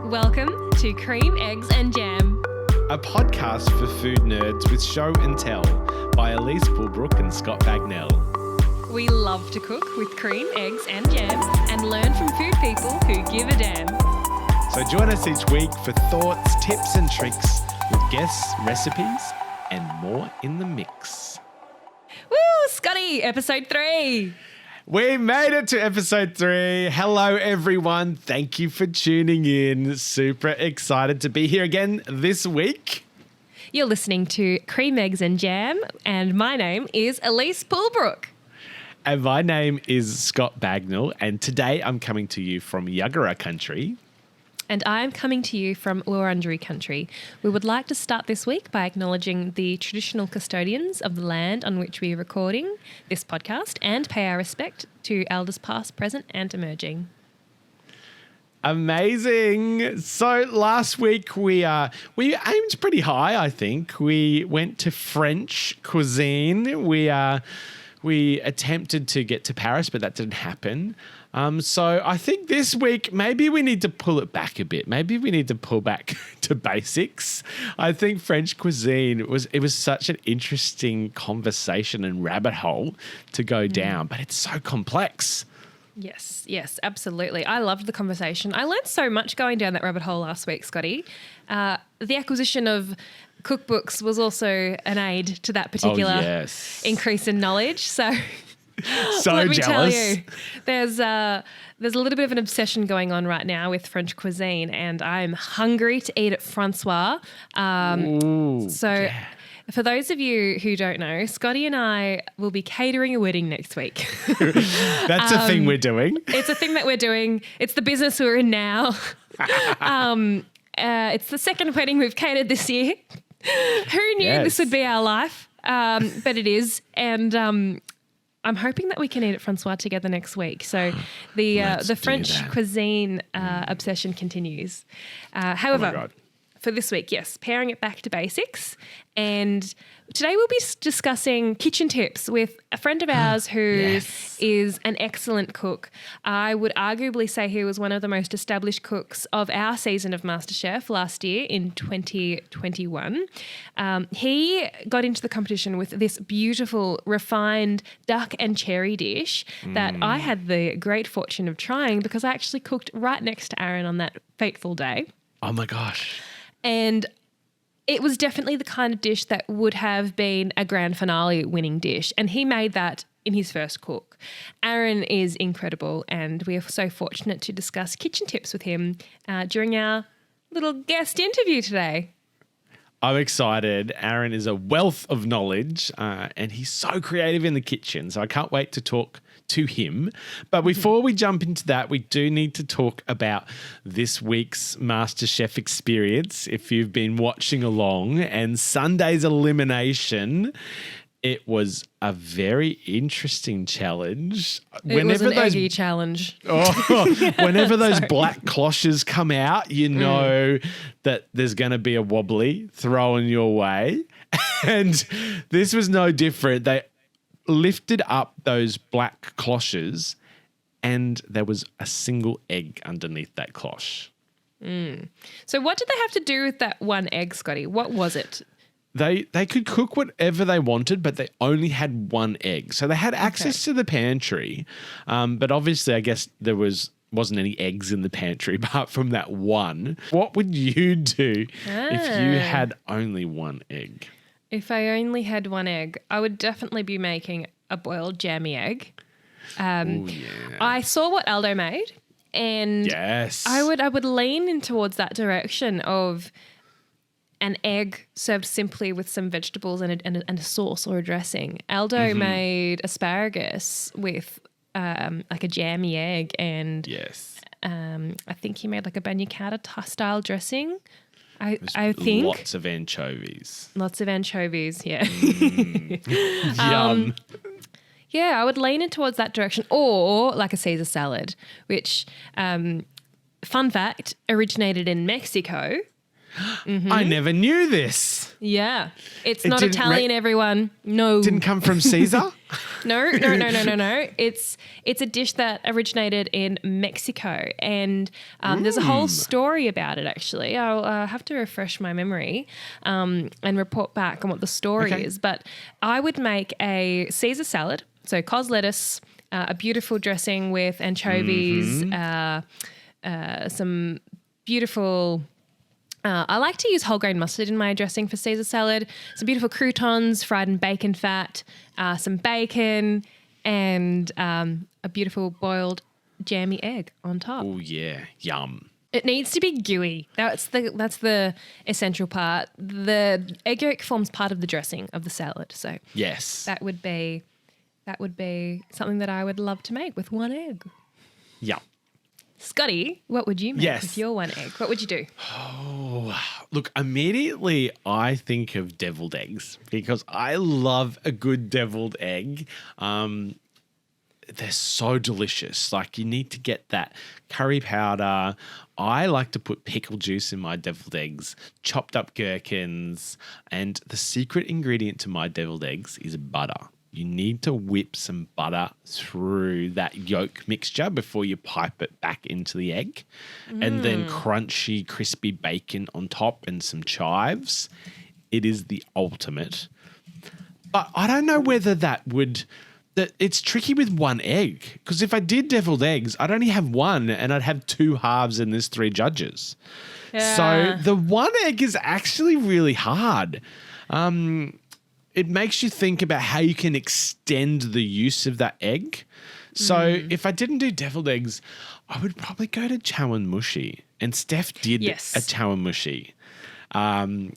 Welcome to Cream, Eggs and Jam, a podcast for food nerds with show and tell by Elise and Scott Bagnell. We love to cook with cream, eggs and jam and learn from food people who give a damn. So join us each week for thoughts, tips and tricks with guests, recipes and more in the mix. Woo, Scotty, episode 3. We made it to episode 3. Hello, everyone. Thank you for tuning in. Super excited to be here again this week. You're listening to Cream, Eggs and Jam, and my name is Elise Poolbrook. And my name is Scott Bagnell, and today I'm coming to you from Yuggera country. And I'm coming to you from Wurundjeri country. We would like to start this week by acknowledging the traditional custodians of the land on which we are recording this podcast and pay our respect to elders past, present and emerging. Amazing. So last week we aimed pretty high, I think. We went to French cuisine. We attempted to get to Paris, but that didn't happen. So I think this week maybe we need to pull it back a bit. Maybe we need to pull back to basics. I think French cuisine was such an interesting conversation and rabbit hole to go down, but it's so complex. Yes, absolutely. I loved the conversation. I learned so much going down that rabbit hole last week, Scotty. The acquisition of cookbooks was also an aid to that particular increase in knowledge. So let me tell you, there's a little bit of an obsession going on right now with French cuisine, and I'm hungry to eat at Francois. For those of you who don't know, Scotty and I will be catering a wedding next week. That's a thing we're doing. It's a thing that we're doing. It's the business we're in now. It's the second wedding we've catered this year. Who knew this would be our life? But it is. And I'm hoping that we can eat at Francois together next week. So the French cuisine obsession continues. However, for this week, yes, paring it back to basics. And today we'll be discussing kitchen tips with a friend of ours who is an excellent cook. I would arguably say he was one of the most established cooks of our season of Masterchef last year in 2021. He got into the competition with this beautiful refined duck and cherry dish that I had the great fortune of trying because I actually cooked right next to Aaron on that fateful day. Oh my gosh. And it was definitely the kind of dish that would have been a grand finale winning dish. And he made that in his first cook. Aaron is incredible, and we are so fortunate to discuss kitchen tips with him during our little guest interview today. I'm excited. Aaron is a wealth of knowledge and he's so creative in the kitchen. So I can't wait to talk to him. But before we jump into that, we do need to talk about this week's MasterChef experience. If you've been watching along, and Sunday's elimination, it was a very interesting challenge. It was an eggy challenge. Whenever those black cloches come out, you know that there's going to be a wobbly thrown your way. And this was no different. They lifted up those black cloches and there was a single egg underneath that cloche. So what did they have to do with that one egg, Scotty? What was it? They could cook whatever they wanted, but they only had one egg. So they had access to the pantry. But obviously, I guess there wasn't any eggs in the pantry apart from that one. What would you do if you had only one egg? If I only had one egg, I would definitely be making a boiled jammy egg. I saw what Aldo made, and I would lean in towards that direction of an egg served simply with some vegetables and a sauce or a dressing. Aldo made asparagus with like a jammy egg, and I think he made like a bagnacatta style dressing. I think lots of anchovies. Yeah. Yum. Yeah, I would lean in towards that direction, or like a Caesar salad, which, fun fact, originated in Mexico. I never knew this. Yeah. It's not Italian, everyone. No. Didn't come from Caesar? No. It's a dish that originated in Mexico, and there's a whole story about it, actually. I'll have to refresh my memory and report back on what the story is. But I would make a Caesar salad, so cos lettuce, a beautiful dressing with anchovies, some beautiful... I like to use whole grain mustard in my dressing for Caesar salad. Some beautiful croutons fried in bacon fat, some bacon, and a beautiful boiled jammy egg on top. Oh yeah, yum. It needs to be gooey. That's the essential part. The egg yolk forms part of the dressing of the salad, so yes, that would be something that I would love to make with one egg. Yeah. Scotty, what would you make with your one egg? What would you do? Oh, look, immediately I think of deviled eggs because I love a good deviled egg. They're so delicious. Like, you need to get that curry powder. I like to put pickle juice in my deviled eggs, chopped up gherkins, and the secret ingredient to my deviled eggs is butter. You need to whip some butter through that yolk mixture before you pipe it back into the egg. And then crunchy, crispy bacon on top and some chives. It is the ultimate. But I don't know whether it's tricky with one egg. Because if I did deviled eggs, I'd only have one and I'd have two halves and there's three judges. Yeah. So the one egg is actually really hard. It makes you think about how you can extend the use of that egg. So if I didn't do deviled eggs, I would probably go to chawanmushi. And Steph did a chawanmushi.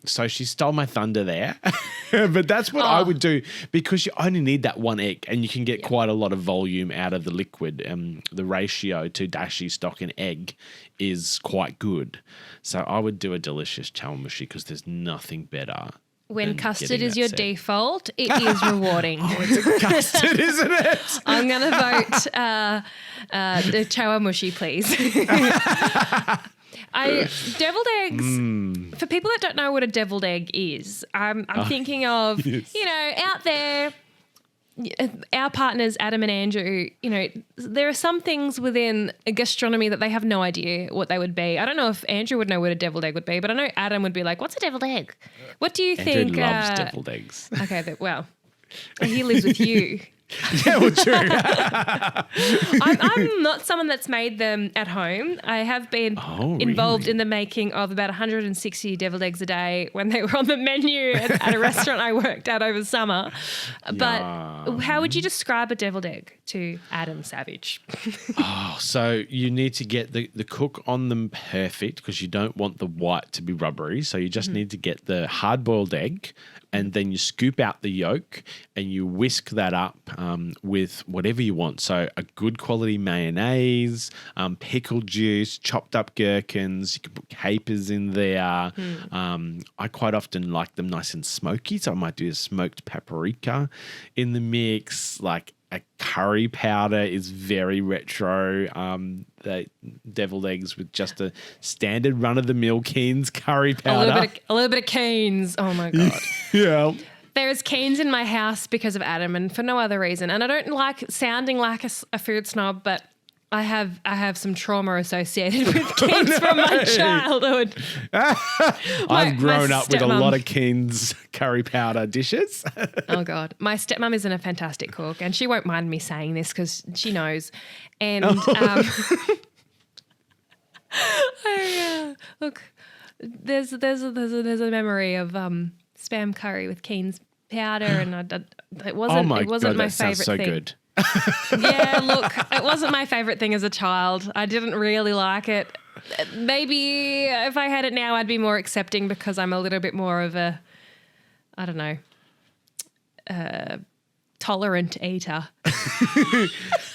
So she stole my thunder there. But that's what I would do because you only need that one egg and you can get quite a lot of volume out of the liquid. The ratio to dashi, stock and egg is quite good. So I would do a delicious chawanmushi because there's nothing better. When custard is your default, it is rewarding. It's a custard, isn't it? I'm going to vote the chawanmushi, please. Deviled eggs, for people that don't know what a deviled egg is, I'm thinking of, out there, our partners, Adam and Andrew, there are some things within gastronomy that they have no idea what they would be. I don't know if Andrew would know what a deviled egg would be, but I know Adam would be like, what's a deviled egg? What do you think? Andrew loves deviled eggs. Okay, well, he lives with you. Yeah, well, true. I'm not someone that's made them at home. I have been involved in the making of about 160 deviled eggs a day when they were on the menu at a restaurant I worked at over summer. But how would you describe a deviled egg to Adam Savage? So you need to get the cook on them perfect because you don't want the white to be rubbery. So you just need to get the hard-boiled egg and then you scoop out the yolk and you whisk that up with whatever you want. So a good quality mayonnaise, pickle juice, chopped up gherkins. You can put capers in there. I quite often like them nice and smoky. So I might do a smoked paprika in the mix. Like a curry powder is very retro. The deviled eggs with just a standard run-of-the-mill Keen's curry powder. A little bit of Keen's. Oh, my God. Yeah. There's Keen's in my house because of Adam and for no other reason. And I don't like sounding like a food snob, but I have some trauma associated with Keen's from my childhood. I've grown up with a lot of Keen's curry powder dishes. Oh, God. My stepmom isn't a fantastic cook, and she won't mind me saying this because she knows. And look, there's a memory of spam curry with Keen's powder, and it wasn't my favorite so thing. Good. Yeah, look, it wasn't my favourite thing as a child. I didn't really like it. Maybe if I had it now, I'd be more accepting because I'm a little bit more of a, I don't know, tolerant eater.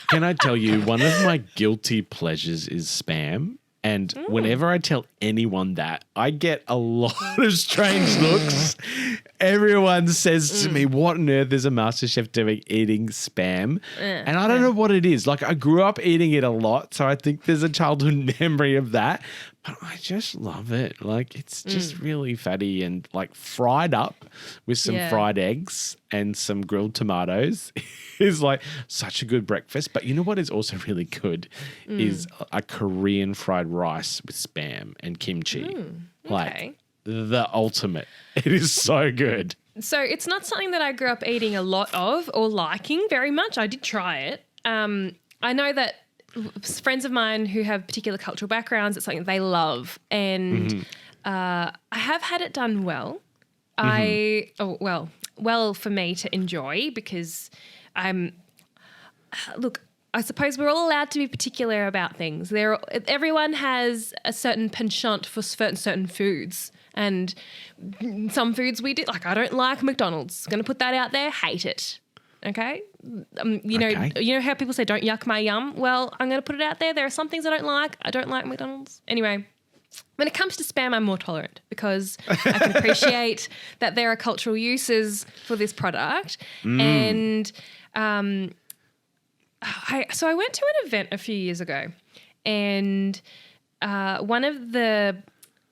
Can I tell you, one of my guilty pleasures is spam. And whenever I tell anyone that, I get a lot of strange looks. everyone says to me, what on earth is a MasterChef doing eating Spam? And I don't know what it is. Like, I grew up eating it a lot, so I think there's a childhood memory of that. But I just love it. Like, it's just really fatty and like fried up with some fried eggs and some grilled tomatoes is like such a good breakfast. But you know what is also really good is a Korean fried rice with Spam and kimchi. Like the ultimate. It is so good. So it's not something that I grew up eating a lot of or liking very much. I did try it. I know that friends of mine who have particular cultural backgrounds, it's something they love. And I have had it done well. Well for me to enjoy because look, I suppose we're all allowed to be particular about things. Everyone has a certain penchant for certain foods. And some foods we do, like I don't like McDonald's. Going to put that out there, hate it. Okay? You know how people say don't yuck my yum? Well, I'm going to put it out there. There are some things I don't like. I don't like McDonald's. Anyway, when it comes to Spam, I'm more tolerant because I can appreciate that there are cultural uses for this product. And so I went to an event a few years ago and one of the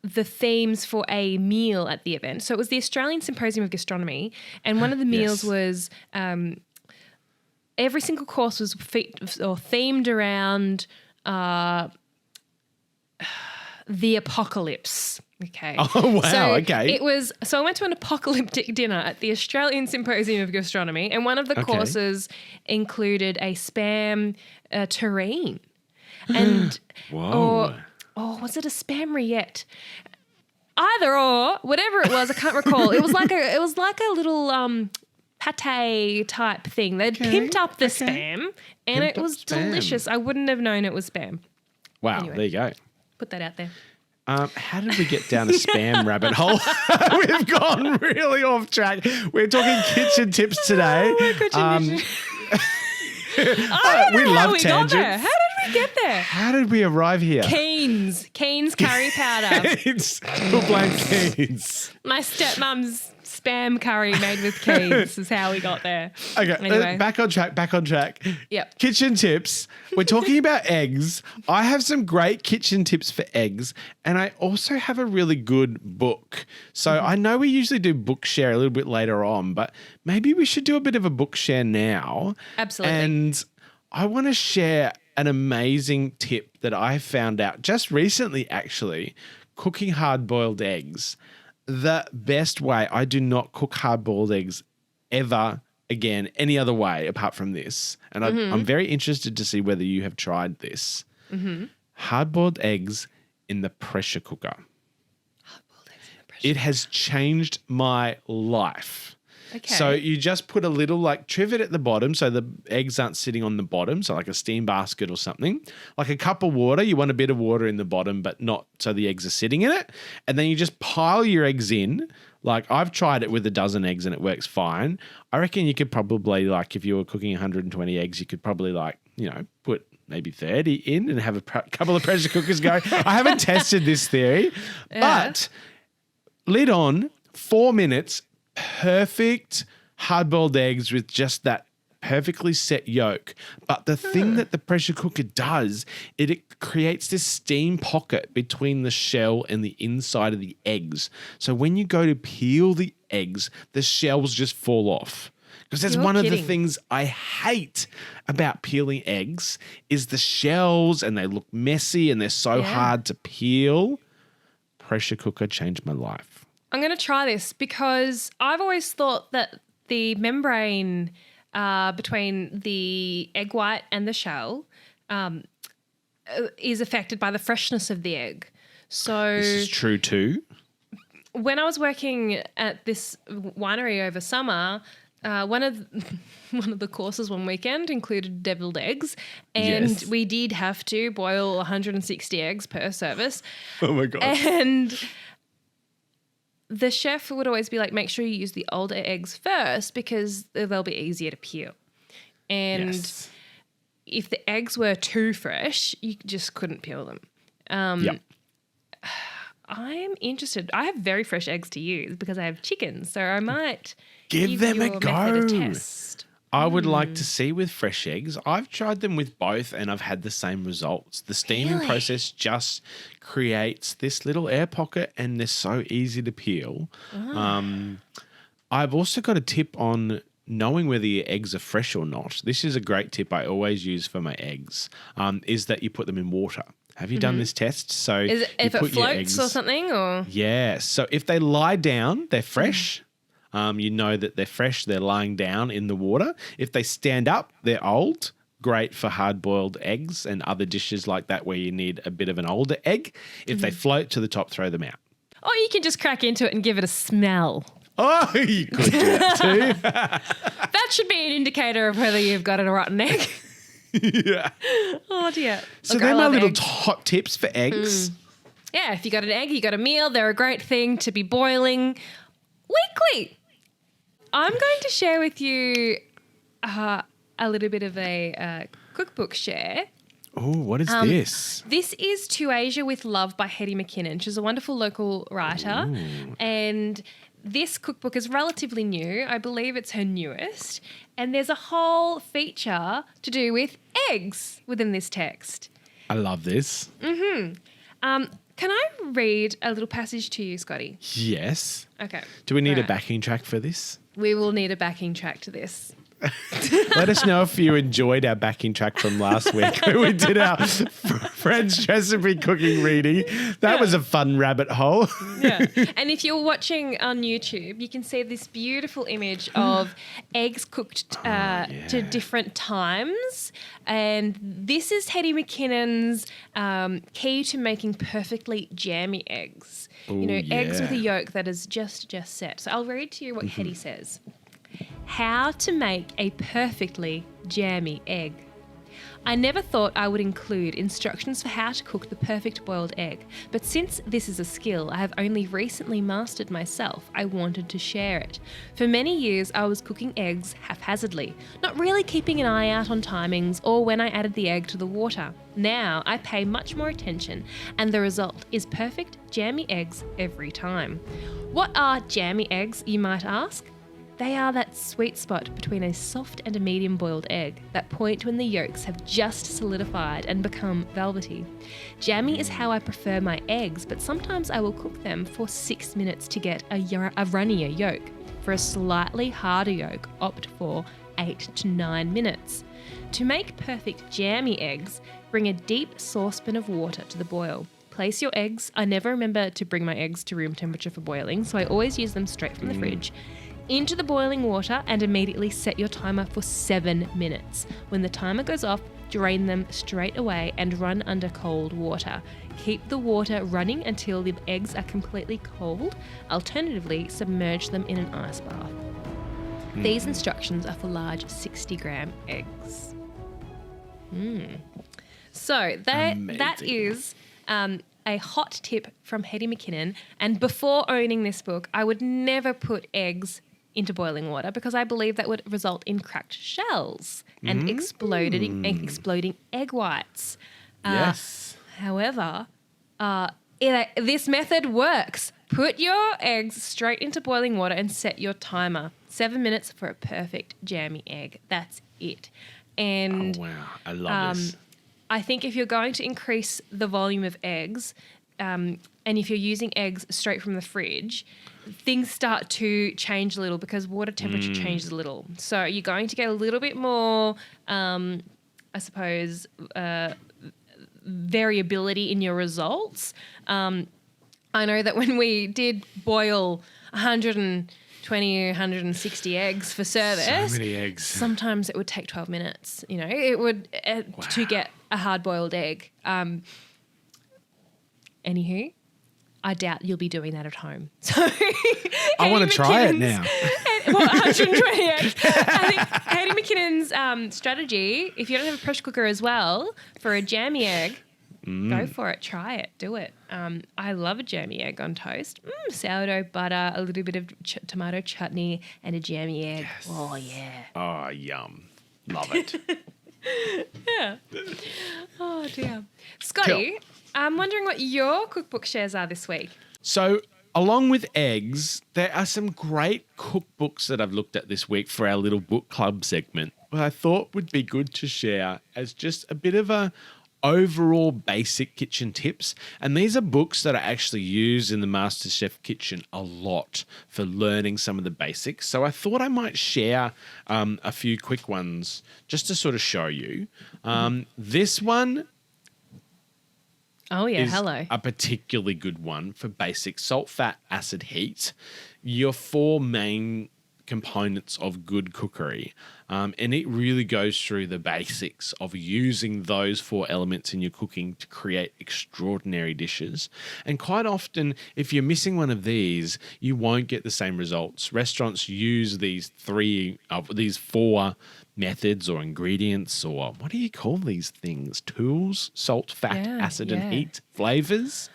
themes for a meal at the event. So it was the Australian Symposium of Gastronomy, and one of the meals was every single course was themed around the apocalypse. Okay. Oh, wow. Okay. So I went to an apocalyptic dinner at the Australian Symposium of Gastronomy, and one of the courses included a Spam terrine. And Whoa. or was it a Spam rillette? Either or, whatever it was, I can't recall. It was like a little pate type thing. They'd pimped up the Spam, and it was delicious. I wouldn't have known it was Spam. Wow, Anyway. there you go. Put that out there. How did we get down a Spam rabbit hole? We've gone really off track. We're talking kitchen tips today. We love tangents. How did we get there? How did we arrive here? Keen's curry powder. It's blank Keynes. My stepmom's Spam curry made with Keynes is how we got there. Okay, anyway. back on track. Yep. Kitchen tips. We're talking about eggs. I have some great kitchen tips for eggs, and I also have a really good book. So I know we usually do book share a little bit later on, but maybe we should do a bit of a book share now. Absolutely. And I want to share an amazing tip that I found out just recently, actually, cooking hard-boiled eggs. The best way, I do not cook hard-boiled eggs ever again any other way apart from this. And I'm very interested to see whether you have tried this. Hard-boiled eggs in the pressure cooker. Hard-boiled eggs in the pressure cooker. It has changed my life. Okay. So you just put a little like trivet at the bottom so the eggs aren't sitting on the bottom, so like a steam basket or something. Like a cup of water, you want a bit of water in the bottom but not so the eggs are sitting in it. And then you just pile your eggs in. Like I've tried it with a dozen eggs and it works fine. I reckon you could probably like if you were cooking 120 eggs, you could probably like, you know, put maybe 30 in and have a couple of pressure cookers go. I haven't tested this theory, but lid on, 4 minutes, perfect hard-boiled eggs with just that perfectly set yolk. But the thing that the pressure cooker does, it creates this steam pocket between the shell and the inside of the eggs. So when you go to peel the eggs, the shells just fall off. Because that's one of the things I hate about peeling eggs is the shells, and they look messy and they're so hard to peel. Pressure cooker changed my life. I'm going to try this because I've always thought that the membrane between the egg white and the shell is affected by the freshness of the egg. So this is true too. When I was working at this winery over summer, one of the courses one weekend included deviled eggs, and we did have to boil 160 eggs per service. Oh my God. And the chef would always be like, make sure you use the older eggs first because they'll be easier to peel. And if the eggs were too fresh, you just couldn't peel them. I'm interested. I have very fresh eggs to use because I have chickens, so I might Give them a your go. method a test. I would like to see with fresh eggs. I've tried them with both and I've had the same results. The steaming process just creates this little air pocket and they're so easy to peel. I've also got a tip on knowing whether your eggs are fresh or not. This is a great tip I always use for my eggs, is that you put them in water. Have you done this test? So Is it, if it floats or something? Or yeah. So if they lie down, they're fresh. You know that they're fresh. They're lying down in the water. If they stand up, they're old. Great for hard-boiled eggs and other dishes like that where you need a bit of an older egg. If they float to the top, throw them out. Or you can just crack into it and give it a smell. Oh, you could do that too. That should be an indicator of whether you've got a rotten egg. Yeah. Oh, dear. So they're my little hot tips for eggs. Yeah, if you got an egg, you got a meal. They're a great thing to be boiling weekly. I'm going to share with you a little bit of a cookbook share. Oh, what is this? This is To Asia with Love by Hetty McKinnon. She's a wonderful local writer. Ooh. And this cookbook is relatively new. I believe it's her newest. And there's a whole feature to do with eggs within this text. I love this. Can I read a little passage to you, Scotty? Yes. Okay. Do we need a backing track for this? We will need a backing track to this. Let us know if you enjoyed our backing track from last week where we did our French recipe cooking reading. That was a fun rabbit hole. Yeah. And if you're watching on YouTube, you can see this beautiful image of eggs cooked to different times. And this is Hetty McKinnon's key to making perfectly jammy eggs. Ooh, eggs with a yolk that is just set. So I'll read to you what Hetty says. How to make a perfectly jammy egg. I never thought I would include instructions for how to cook the perfect boiled egg, but since this is a skill I have only recently mastered myself, I wanted to share it. For many years I was cooking eggs haphazardly, not really keeping an eye out on timings or when I added the egg to the water. Now I pay much more attention and the result is perfect jammy eggs every time. What are jammy eggs, you might ask? They are that sweet spot between a soft and a medium boiled egg, that point when the yolks have just solidified and become velvety. Jammy is how I prefer my eggs, but sometimes I will cook them for 6 minutes to get a runnier yolk. For a slightly harder yolk, opt for 8 to 9 minutes. To make perfect jammy eggs, bring a deep saucepan of water to the boil. Place your eggs. I never remember to bring my eggs to room temperature for boiling, so I always use them straight from the fridge. Into the boiling water and immediately set your timer for 7 minutes. When the timer goes off, drain them straight away and run under cold water. Keep the water running until the eggs are completely cold. Alternatively, submerge them in an ice bath. These instructions are for large 60-gram eggs. So that is a hot tip from Hetty McKinnon. And before owning this book, I would never put eggs into boiling water because I believe that would result in cracked shells and exploding egg whites. Yes. However, this method works. Put your eggs straight into boiling water and set your timer. 7 minutes for a perfect jammy egg. That's it. And wow, I love this. I think if you're going to increase the volume of eggs, and if you're using eggs straight from the fridge, things start to change a little because water temperature changes a little. So you're going to get a little bit more, I suppose, variability in your results. I know that when we did boil 120, 160 eggs for service. So many eggs. Sometimes it would take 12 minutes, it would to get a hard-boiled egg. Anywho, I doubt you'll be doing that at home. So I want to try it now. 120 eggs. I think Hetty McKinnon's strategy, if you don't have a pressure cooker as well, for a jammy egg, go for it. Try it. Do it. I love a jammy egg on toast. Sourdough butter, a little bit of tomato chutney, and a jammy egg. Yes. Oh, yeah. Oh, yum. Love it. Yeah. Oh, dear. Scotty, I'm wondering what your cookbook shares are this week. So, along with eggs, there are some great cookbooks that I've looked at this week for our little book club segment. What I thought would be good to share as just a bit of a overall basic kitchen tips. And these are books that are actually used in the MasterChef kitchen a lot for learning some of the basics. So I thought I might share a few quick ones just to sort of show you. This one is a particularly good one for basic salt, fat, acid, heat. Your four main components of good cookery. And it really goes through the basics of using those four elements in your cooking to create extraordinary dishes. And quite often, if you're missing one of these, you won't get the same results. Restaurants use these four methods or ingredients, or what do you call these things? Tools, salt, fat, acid, and heat, flavors,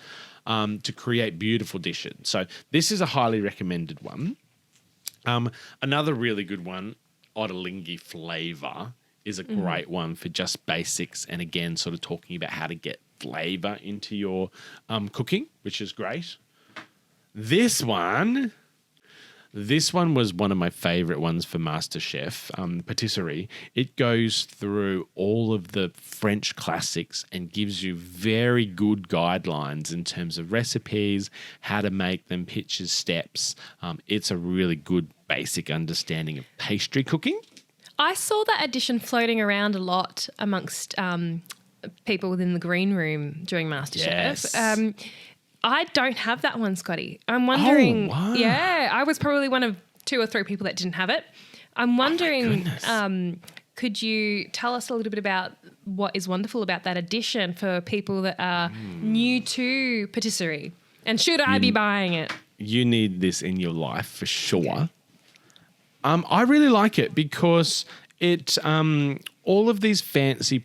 to create beautiful dishes. So this is a highly recommended one. Another really good one, Ottolenghi Flavour, is a great one for just basics, and again, sort of talking about how to get flavour into your cooking, which is great. This one was one of my favourite ones for MasterChef, Patisserie. It goes through all of the French classics and gives you very good guidelines in terms of recipes, how to make them, pictures, steps. It's a really good basic understanding of pastry cooking. I saw that edition floating around a lot amongst people within the green room during MasterChef. Yes. I don't have that one, Scotty. I'm wondering. Oh, wow. Yeah, I was probably one of 2 or 3 people that didn't have it. I'm wondering, could you tell us a little bit about what is wonderful about that edition for people that are new to patisserie? And should I be buying it? You need this in your life for sure. Okay. I really like it because it all of these fancy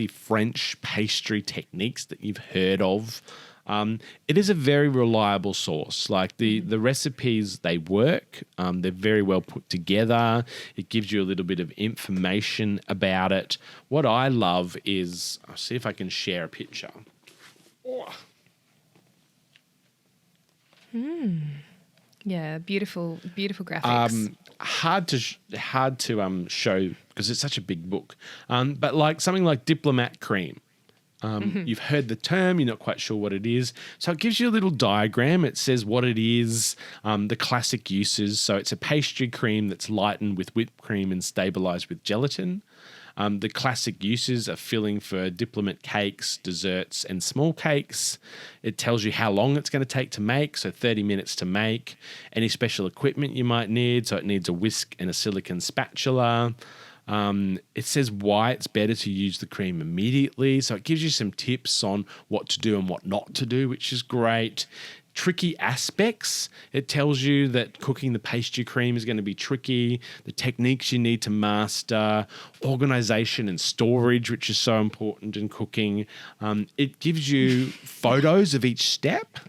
French pastry techniques that you've heard of. It is a very reliable source. Like the recipes, they work. They're very well put together. It gives you a little bit of information about it. What I love is, I'll see if I can share a picture. Yeah, beautiful graphics. Hard to show because it's such a big book. But like something like Diplomat cream. You've heard the term, you're not quite sure what it is. So it gives you a little diagram. It says what it is, the classic uses. So it's a pastry cream that's lightened with whipped cream and stabilized with gelatin. The classic uses are filling for diplomat cakes, desserts, and small cakes. It tells you how long it's going to take to make, so 30 minutes to make. Any special equipment you might need, so it needs a whisk and a silicone spatula. It says why it's better to use the cream immediately, so it gives you some tips on what to do and what not to do, which is great. Tricky aspects. It tells you that cooking the pastry cream is going to be tricky, the techniques you need to master, organization and storage, which is so important in cooking. It gives you photos of each step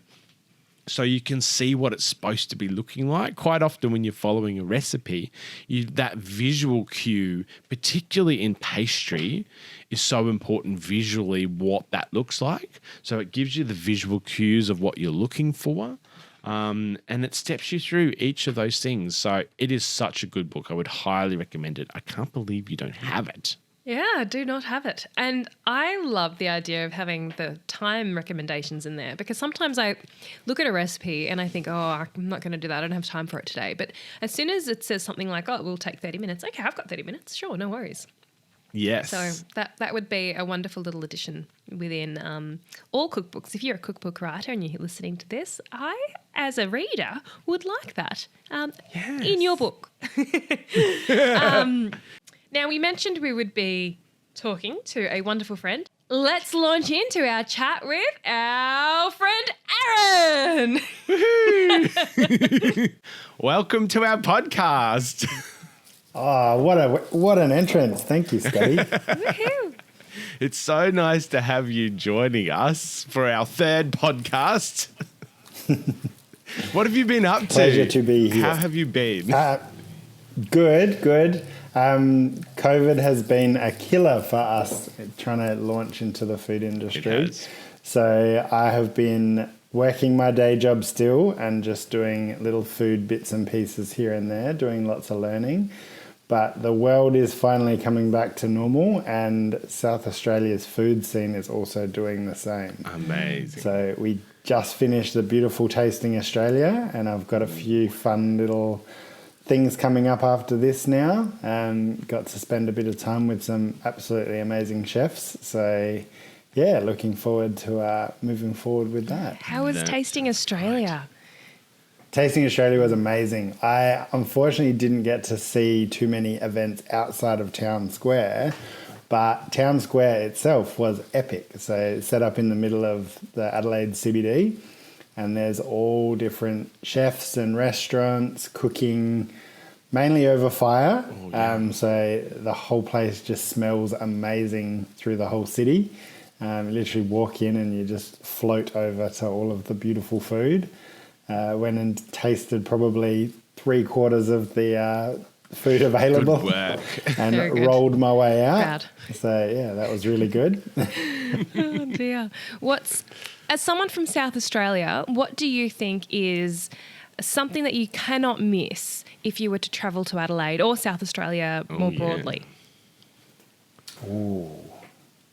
so you can see what it's supposed to be looking like. Quite often when you're following a recipe, that visual cue, particularly in pastry, is so important visually what that looks like. So it gives you the visual cues of what you're looking for, and it steps you through each of those things. So it is such a good book. I would highly recommend it. I can't believe you don't have it. Yeah, I do not have it. And I love the idea of having the time recommendations in there, because sometimes I look at a recipe and I think, oh, I'm not going to do that. I don't have time for it today. But as soon as it says something like, oh, it will take 30 minutes. Okay, I've got 30 minutes. Sure, no worries. Yes. So that would be a wonderful little addition within all cookbooks. If you're a cookbook writer and you're listening to this, I, as a reader, would like that in your book. Now, we mentioned we would be talking to a wonderful friend. Let's launch into our chat with our friend Aaron. Woohoo! Welcome to our podcast. Oh, what an entrance. Thank you, Scotty. Woohoo! It's so nice to have you joining us for our third podcast. What have you been up to? Pleasure to be here. How have you been? Good. COVID has been a killer for us trying to launch into the food industry. So I have been working my day job still and just doing little food bits and pieces here and there, doing lots of learning. But the world is finally coming back to normal, and South Australia's food scene is also doing the same. Amazing. So we just finished the beautiful Tasting Australia, and I've got a few fun little things coming up after this now. Got to spend a bit of time with some absolutely amazing chefs. So yeah, looking forward to moving forward with that. How was Tasting Australia? Tasting Australia was amazing. I unfortunately didn't get to see too many events outside of Town Square, but Town Square itself was epic. So it's set up in the middle of the Adelaide CBD, and there's all different chefs and restaurants cooking, mainly over fire. So the whole place just smells amazing through the whole city. You literally walk in and you just float over to all of the beautiful food. Went and tasted probably 3/4 of the food available. Good work. And rolled my way out. Proud. So yeah, that was really good. Oh dear. As someone from South Australia, what do you think is something that you cannot miss if you were to travel to Adelaide or South Australia more broadly? Ooh.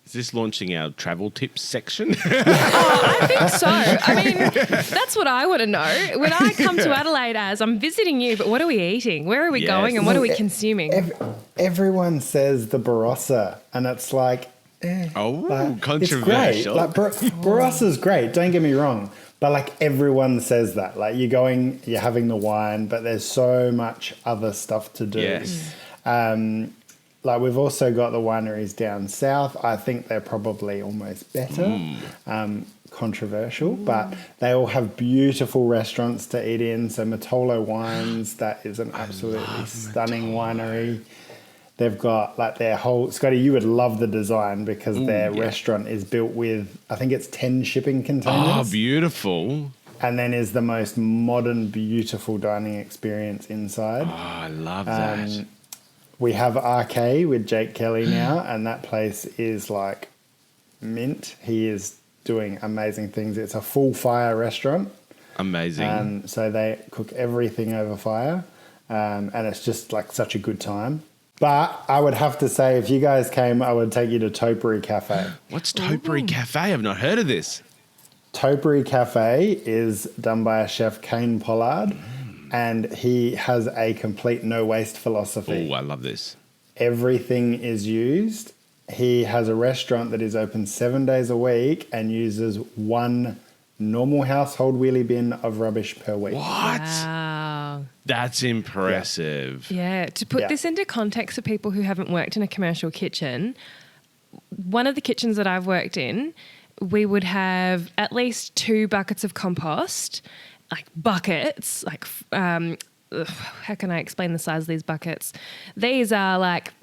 Is this launching our travel tips section? I think so. I mean, that's what I want to know. When I come to Adelaide I'm visiting you, but what are we eating? Where are we going and what are we consuming? Everyone says the Barossa, and it's like, controversial. It's great. Like Barossa's great, don't get me wrong. But like everyone says that. Like you're having the wine, but there's so much other stuff to do. Yes. Like we've also got the wineries down south. I think they're probably almost better. Controversial, but they all have beautiful restaurants to eat in. So Matolo Wines, that is an absolutely stunning winery. They've got like their whole, Scotty, you would love the design because their restaurant is built with, I think it's 10 shipping containers. Oh, beautiful. And then is the most modern, beautiful dining experience inside. Oh, I love that. We have RK with Jake Kelly now, and that place is like mint. He is doing amazing things. It's a full fire restaurant. Amazing. So they cook everything over fire, and it's just like such a good time. But I would have to say, if you guys came, I would take you to Topiary Cafe. What's Topiary Cafe? I've not heard of this. Topiary Cafe is done by a chef, Kane Pollard. And he has a complete no waste philosophy. Oh, I love this. Everything is used. He has a restaurant that is open 7 days a week and uses one normal household wheelie bin of rubbish per week. What? Wow. That's impressive. Yeah. To put this into context for people who haven't worked in a commercial kitchen, one of the kitchens that I've worked in, we would have at least 2 buckets of compost, like buckets, like how can I explain the size of these buckets? These are like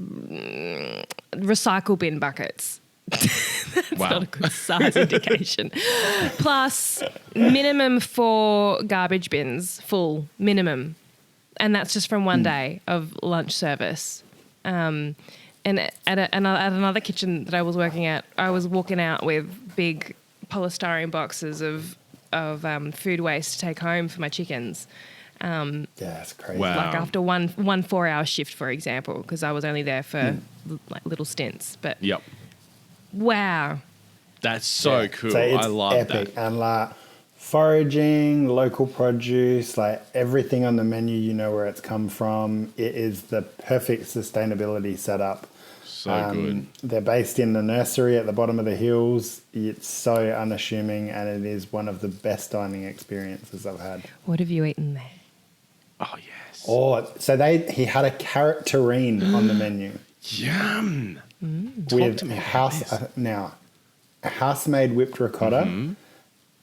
recycle bin buckets. That's not a good size indication. Plus minimum 4 garbage bins, full minimum. And that's just from one day of lunch service. And at another kitchen that I was working at, I was walking out with big polystyrene boxes of food waste to take home for my chickens. Yeah, that's crazy. Wow. Like after one 4-hour shift, for example, because I was only there for like little stints. But wow, that's so cool. So it's I love epic. that. And like foraging, local produce, like everything on the menu, you know where it's come from. It is the perfect sustainability setup. So good. They're based in the nursery at the bottom of the hills. It's so unassuming, and it is one of the best dining experiences I've had. what have you eaten there? Oh, yes. Oh, so he had a carrot terrine on the menu. Yum. With a house-made whipped ricotta,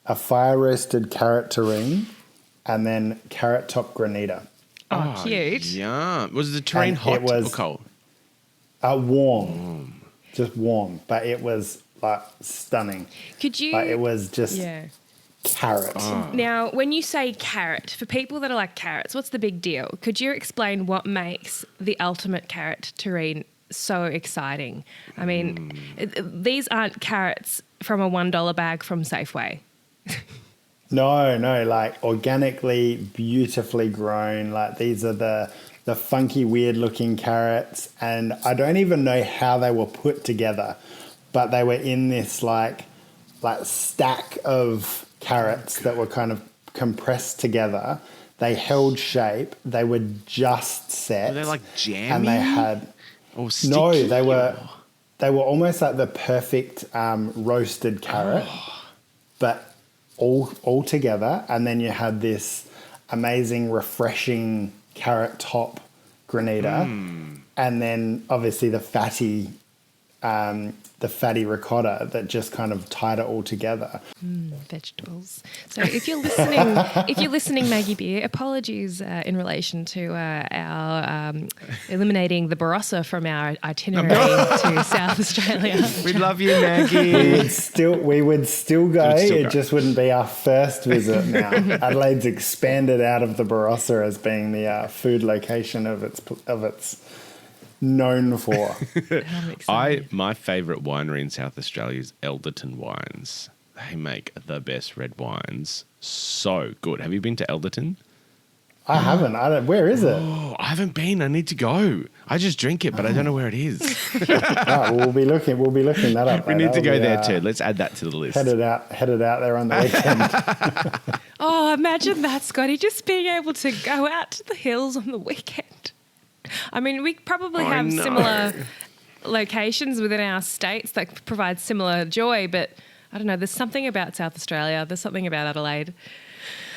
a fire-roasted carrot terrine, and then carrot top granita. Oh, cute. Yum. Was the terrine hot or cold? Warm. Just warm. But it was like stunning. Could you? Like it was just carrot. Now, when you say carrot, for people that are like carrots, what's the big deal? Could you explain what makes the ultimate carrot terrine so exciting? I mean, these aren't carrots from a $1 bag from Safeway. No, like organically, beautifully grown. Like these are the funky, weird looking carrots. And I don't even know how they were put together, but they were in this like stack of carrots that were kind of compressed together. They held shape. They were just set. Were they like jammy? And they had sticky? No, they were almost like the perfect roasted carrot, but all together. And then you had this amazing, refreshing carrot top granita, and then obviously the fatty ricotta that just kind of tied it all together. Vegetables. So if you're listening, Maggie Beer, apologies in relation to our eliminating the Barossa from our itinerary to South Australia. We love you, Maggie. We would still go. It just wouldn't be our first visit now. Adelaide's expanded out of the Barossa as being the food location of its known for. My favourite winery in South Australia is Elderton Wines. They make the best red wines. So good. Have you been to Elderton? I haven't. Where is it? Oh, I haven't been. I need to go. I just drink it, but I don't know where it is. Right, we'll be looking that up. We need to go there too. Let's add that to the list. Headed out there on the weekend. Oh, imagine that, Scotty, just being able to go out to the hills on the weekend. I mean, we probably have similar locations within our states that provide similar joy, but I don't know, there's something about South Australia. There's something about Adelaide.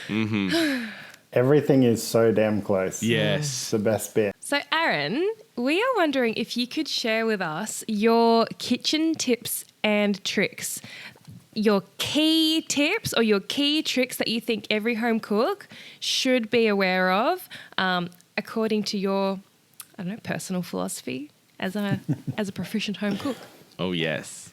Mm-hmm. Everything is so damn close. Yes. It's the best bit. So, Aaron, we are wondering if you could share with us your kitchen tips and tricks, your key tips or your key tricks that you think every home cook should be aware of, according to your, I don't know, personal philosophy as a proficient home cook. Oh, yes.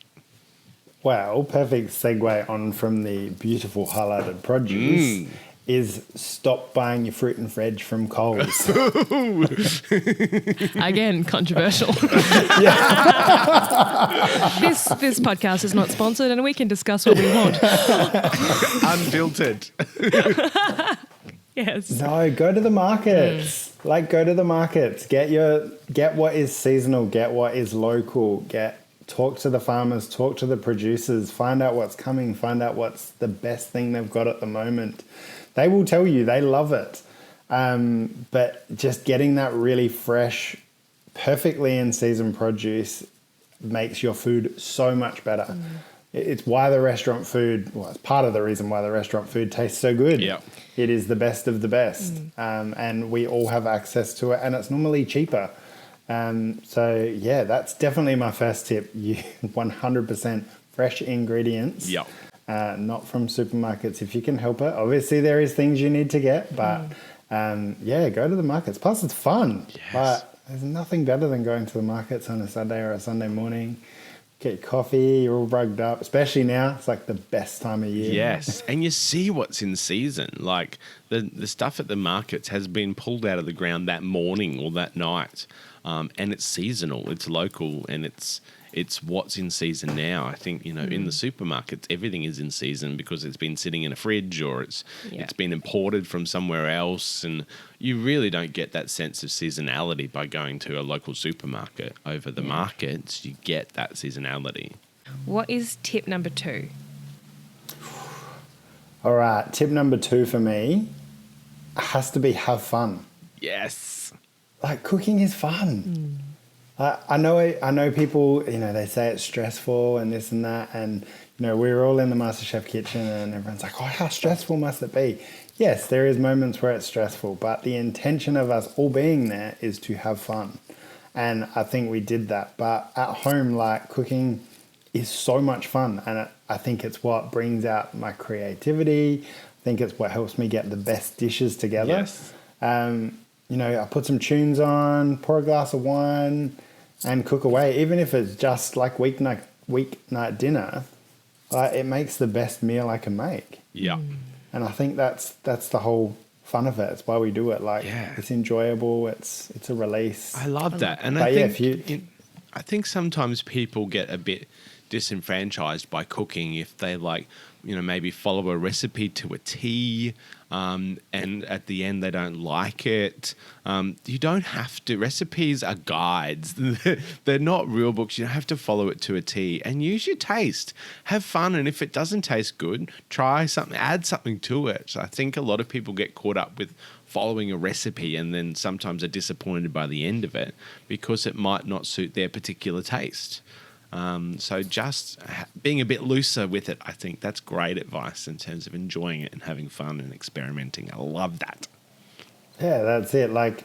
Well, perfect segue on from the beautiful highlighted produce is stop buying your fruit and veg from Coles. Again, controversial. This podcast is not sponsored and we can discuss what we want. Unfiltered. Yes. No, go to the markets. Go to the markets. Get what is seasonal, get what is local, talk to the farmers, talk to the producers, find out what's coming, find out what's the best thing they've got at the moment. They will tell you they love it. But just getting that really fresh, perfectly in season produce makes your food so much better. It's why the restaurant food, it's part of the reason why the restaurant food tastes so good. Yeah. It is the best of the best. And we all have access to it, and it's normally cheaper. So yeah, that's definitely my first tip. You 100% fresh ingredients. Yep. Not from supermarkets if you can help it. Obviously there is things you need to get, but go to the markets. Plus it's fun. Yes. But there's nothing better than going to the markets on a Saturday or a Sunday morning. Get your coffee, you're all rugged up. Especially now, it's like the best time of year. Yes, and you see what's in season. Like the stuff at the markets has been pulled out of the ground that morning or that night, and it's seasonal, it's local, and it's what's in season now. I think, in the supermarkets, everything is in season because it's been sitting in a fridge or it's been imported from somewhere else, and you really don't get that sense of seasonality by going to a local supermarket over the markets. You get that seasonality. What is tip number 2? All right, tip number 2 for me has to be have fun. Yes. Like cooking is fun. I know people, they say it's stressful and this and that, and we're all in the Masterchef kitchen and everyone's like, oh, how stressful must it be? Yes, there is moments where it's stressful, but the intention of us all being there is to have fun. And I think we did that. But at home, cooking is so much fun, and I think it's what brings out my creativity. I think it's what helps me get the best dishes together. Yes. I put some tunes on, pour a glass of wine, and cook away. Even if it's just like weeknight dinner, like, it makes the best meal I can make. Yeah. And I think that's the whole fun of it. It's why we do it. Like, it's enjoyable. It's a release. I love that. And I think sometimes people get a bit disenfranchised by cooking if they maybe follow a recipe to a T, and at the end they don't like it. You don't have to. Recipes are guides. They're not real books. You don't have to follow it to a T, and use your taste. Have fun, and if it doesn't taste good, try something, add something to it. So I think a lot of people get caught up with following a recipe and then sometimes are disappointed by the end of it because it might not suit their particular taste. So just being a bit looser with it, I think that's great advice in terms of enjoying it and having fun and experimenting. I love that. Yeah, that's it. Like,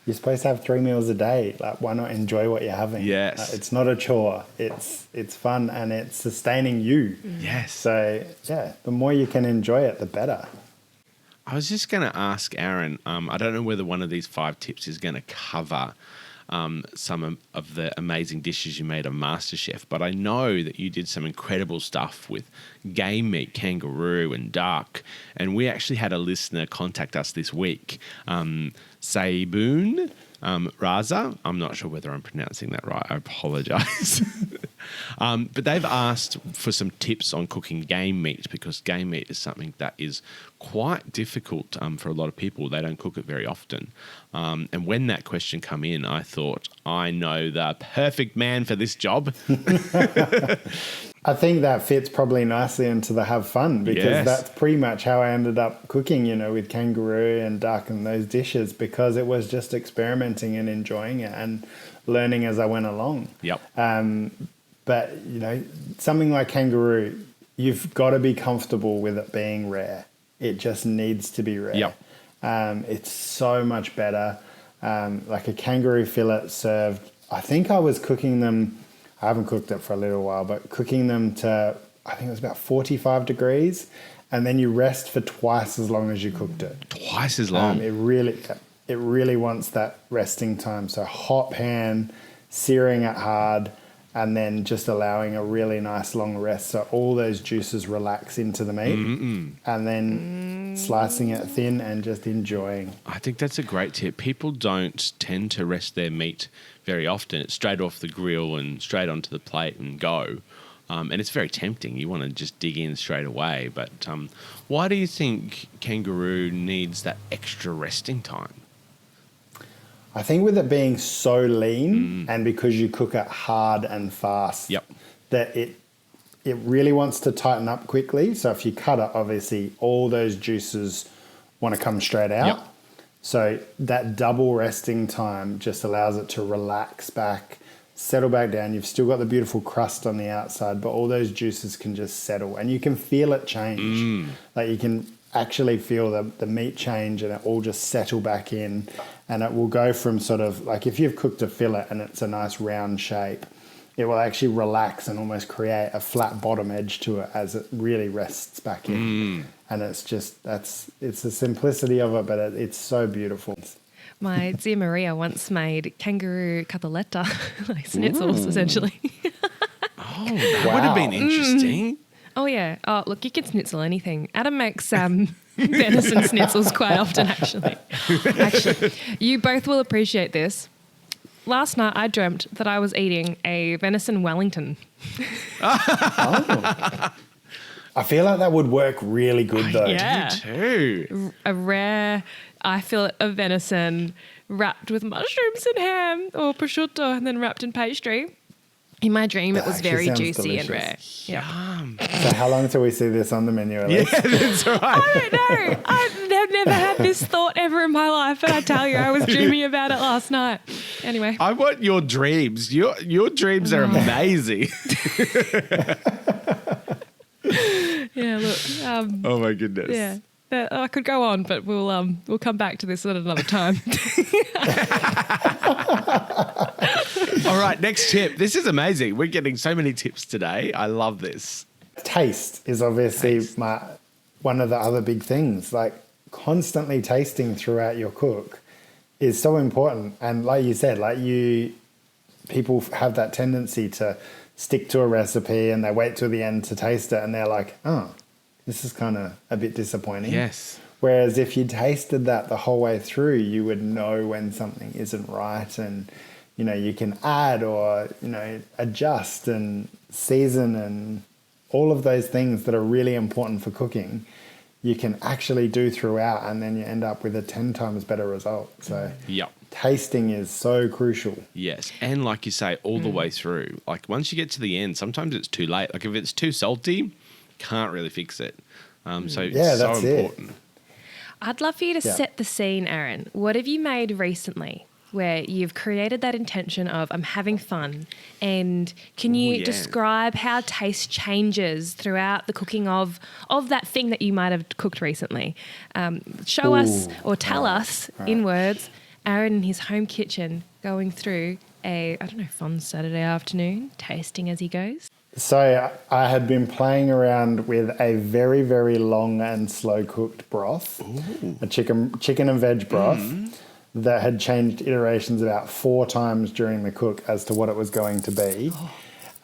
you're supposed to have 3 meals a day. Like, why not enjoy what you're having? Yes. It's not a chore. It's fun and it's sustaining you. Yes. So, yeah, the more you can enjoy it, the better. I was just going to ask Aaron, I don't know whether one of these 5 tips is going to cover some of the amazing dishes you made on MasterChef, but I know that you did some incredible stuff with game meat, kangaroo and duck, and we actually had a listener contact us this week, Saboon Raza. I'm not sure whether I'm pronouncing that right. I apologise. But they've asked for some tips on cooking game meat because game meat is something that is quite difficult for a lot of people. They don't cook it very often. And when that question come in, I thought, I know the perfect man for this job. I think that fits probably nicely into the have fun because that's pretty much how I ended up cooking, with kangaroo and duck and those dishes because it was just experimenting and enjoying it and learning as I went along. Yep. But, something like kangaroo, you've got to be comfortable with it being rare. It just needs to be rare. Yep. It's so much better. Like a kangaroo fillet served, I think I was cooking them, I haven't cooked it for a little while, but cooking them to, I think it was about 45 degrees, and then you rest for twice as long as you cooked it. Twice as long? It really wants that resting time. So hot pan, searing it hard, and then just allowing a really nice long rest so all those juices relax into the meat. And then slicing it thin and just enjoying. I think that's a great tip. People don't tend to rest their meat very often. It's straight off the grill and straight onto the plate and go. And it's very tempting. You want to just dig in straight away. But why do you think kangaroo needs that extra resting time? I think with it being so lean and because you cook it hard and fast, that it really wants to tighten up quickly. So if you cut it, obviously all those juices want to come straight out. Yep. So that double resting time just allows it to relax back, settle back down. You've still got the beautiful crust on the outside, but all those juices can just settle and you can feel it change. Like you can actually feel the meat change and it all just settle back in, and it will go from sort of like if you've cooked a fillet and it's a nice round shape, it will actually relax and almost create a flat bottom edge to it as it really rests back in. And it's just, it's the simplicity of it, but it's so beautiful. My dear Maria once made kangaroo capoletta, like schnitzels essentially. Oh, that would have been interesting. Oh, yeah. Oh, look, you can schnitzel anything. Adam makes venison schnitzels quite often, actually. Actually, you both will appreciate this. Last night, I dreamt that I was eating a venison Wellington. I feel like that would work really good, though. Yeah. Me too. A rare eye fillet of venison wrapped with mushrooms and ham or prosciutto and then wrapped in pastry. In my dream, it was very juicy and rare. Yeah. So how long till we see this on the menu, Elise? Yeah, that's right. I don't know. I've never had this thought ever in my life, but I tell you, I was dreaming about it last night. Anyway. I want your dreams. Your dreams are amazing. Yeah, look. Oh my goodness. Yeah. I could go on, but we'll come back to this at another time. All right, next tip. This is amazing. We're getting so many tips today. I love this. Taste is obviously one of the other big things. Like constantly tasting throughout your cook is so important. And like you said, people have that tendency to stick to a recipe and they wait till the end to taste it and they're like, oh, this is kind of a bit disappointing. Yes. Whereas if you tasted that the whole way through, you would know when something isn't right, and you can add or adjust and season and all of those things that are really important for cooking. You can actually do throughout, and then you end up with a 10 times better result. So tasting is so crucial. Yes, and like you say, all the way through. Like once you get to the end, sometimes it's too late. Like if it's too salty, can't really fix it. So it's so important. I'd love for you to set the scene, Aaron. What have you made recently where you've created that intention of I'm having fun? And can you describe how taste changes throughout the cooking of that thing that you might have cooked recently? Show us or tell us in words, Aaron in his home kitchen going through a, fun Saturday afternoon, tasting as he goes. So I had been playing around with a very, very long and slow cooked broth, a chicken and veg broth that had changed iterations about 4 times during the cook as to what it was going to be.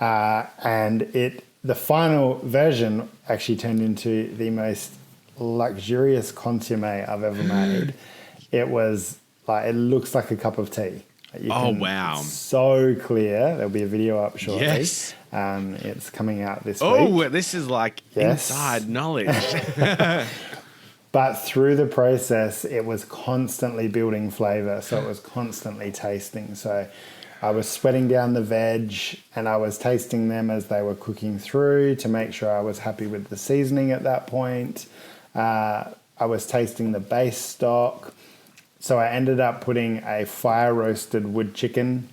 And the final version actually turned into the most luxurious consomme I've ever made. It was like, it looks like a cup of tea. Wow. It's so clear. There'll be a video up shortly. Yes. It's coming out this week. Oh, this is like inside knowledge. But through the process, it was constantly building flavour. So it was constantly tasting. So I was sweating down the veg and I was tasting them as they were cooking through to make sure I was happy with the seasoning at that point. I was tasting the base stock. So I ended up putting a fire-roasted wood chicken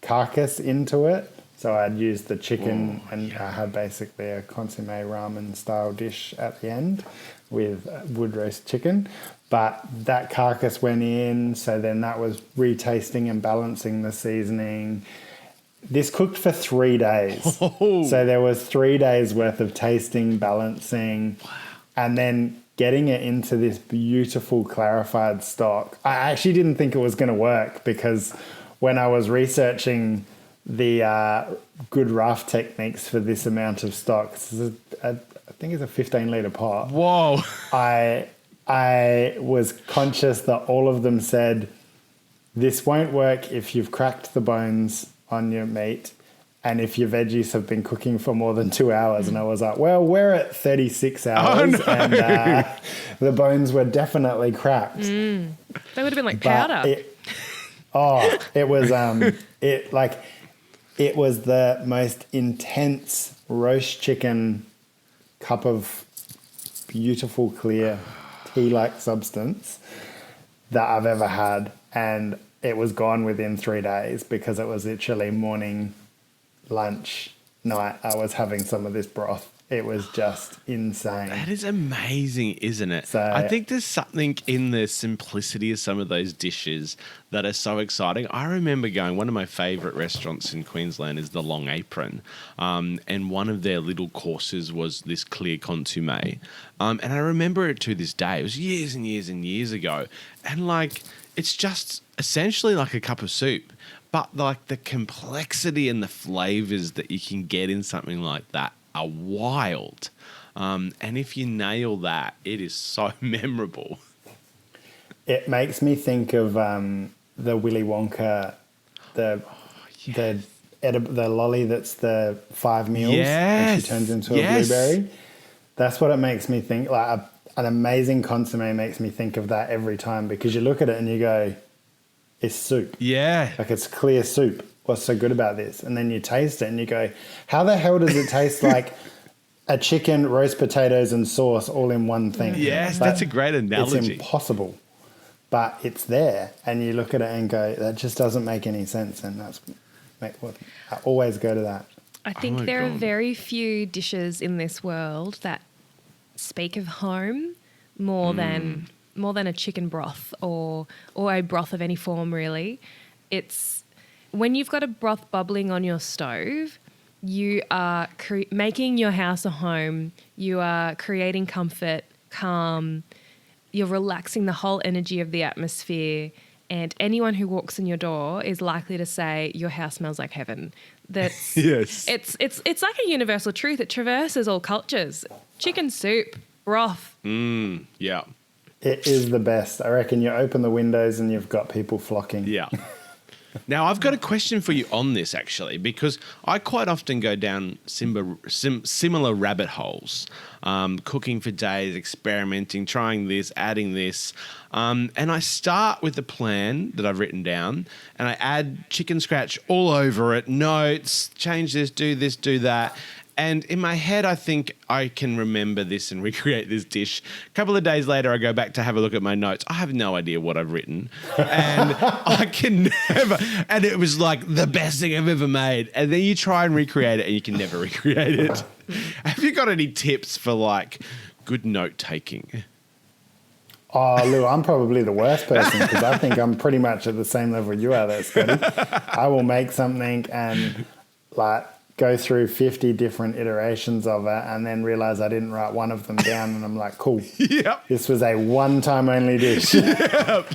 carcass into it. So I'd used the chicken and I had basically a consomme ramen style dish at the end with wood roast chicken. But that carcass went in, so then that was retasting and balancing the seasoning. This cooked for 3 days. So there was 3 days worth of tasting, balancing, and then getting it into this beautiful clarified stock. I actually didn't think it was going to work because when I was researching the good rough techniques for this amount of stock, I think it's a 15-litre pot. Whoa. I was conscious that all of them said, this won't work if you've cracked the bones on your meat and if your veggies have been cooking for more than 2 hours. And I was like, well, we're at 36 hours and the bones were definitely cracked. They would have been like powder. It was the most intense roast chicken cup of beautiful, clear tea-like substance that I've ever had. And it was gone within 3 days because it was literally morning, lunch, night. I was having some of this broth. It was just insane. That is amazing, isn't it? So, I think there's something in the simplicity of some of those dishes that are so exciting. I remember going, one of my favourite restaurants in Queensland is the Long Apron. And one of their little courses was this clear consomme. And I remember it to this day. It was years and years and years ago. And like, it's just essentially like a cup of soup. But like the complexity and the flavours that you can get in something like that are wild. And if you nail that, it is so memorable. It makes me think of the Willy Wonka, the lolly that's the 5 meals and she turns into a blueberry. That's what it makes me think. Like an amazing consomme makes me think of that every time because you look at it and you go, it's soup. Yeah. Like it's clear soup. What's so good about this? And then you taste it and you go, how the hell does it taste like a chicken, roast potatoes and sauce all in one thing? Yes, that's a great analogy. It's impossible, but it's there. And you look at it and go, that just doesn't make any sense. And I always go to that. I think there are very few dishes in this world that speak of home more than a chicken broth or a broth of any form, really. It's when you've got a broth bubbling on your stove, you are making your house a home. You are creating comfort, calm. You're relaxing the whole energy of the atmosphere. and anyone who walks in your door is likely to say your house smells like heaven. That's Yes. It's like a universal truth. It traverses all cultures. Chicken soup, broth. Yeah. It is the best. I reckon you open the windows and you've got people flocking. Yeah. Now, I've got a question for you on this, actually, because I quite often go down similar rabbit holes, cooking for days, experimenting, trying this, adding this. And I start with the plan that I've written down, and I add chicken scratch all over it, notes, change this, do that. And in my head, I think I can remember this and recreate this dish. A couple of days later, I go back to have a look at my notes. I have no idea what I've written. And I can never... And it was like the best thing I've ever made. And then you try and recreate it and you can never recreate it. Have you got any tips for like good note-taking? Oh, Lou, I'm probably the worst person because I think I'm pretty much at the same level you are there, Scotty. I will make something and like... go through 50 different iterations of it and then realize I didn't write one of them down and I'm like, cool. Yep. This was a one-time only dish. Yep.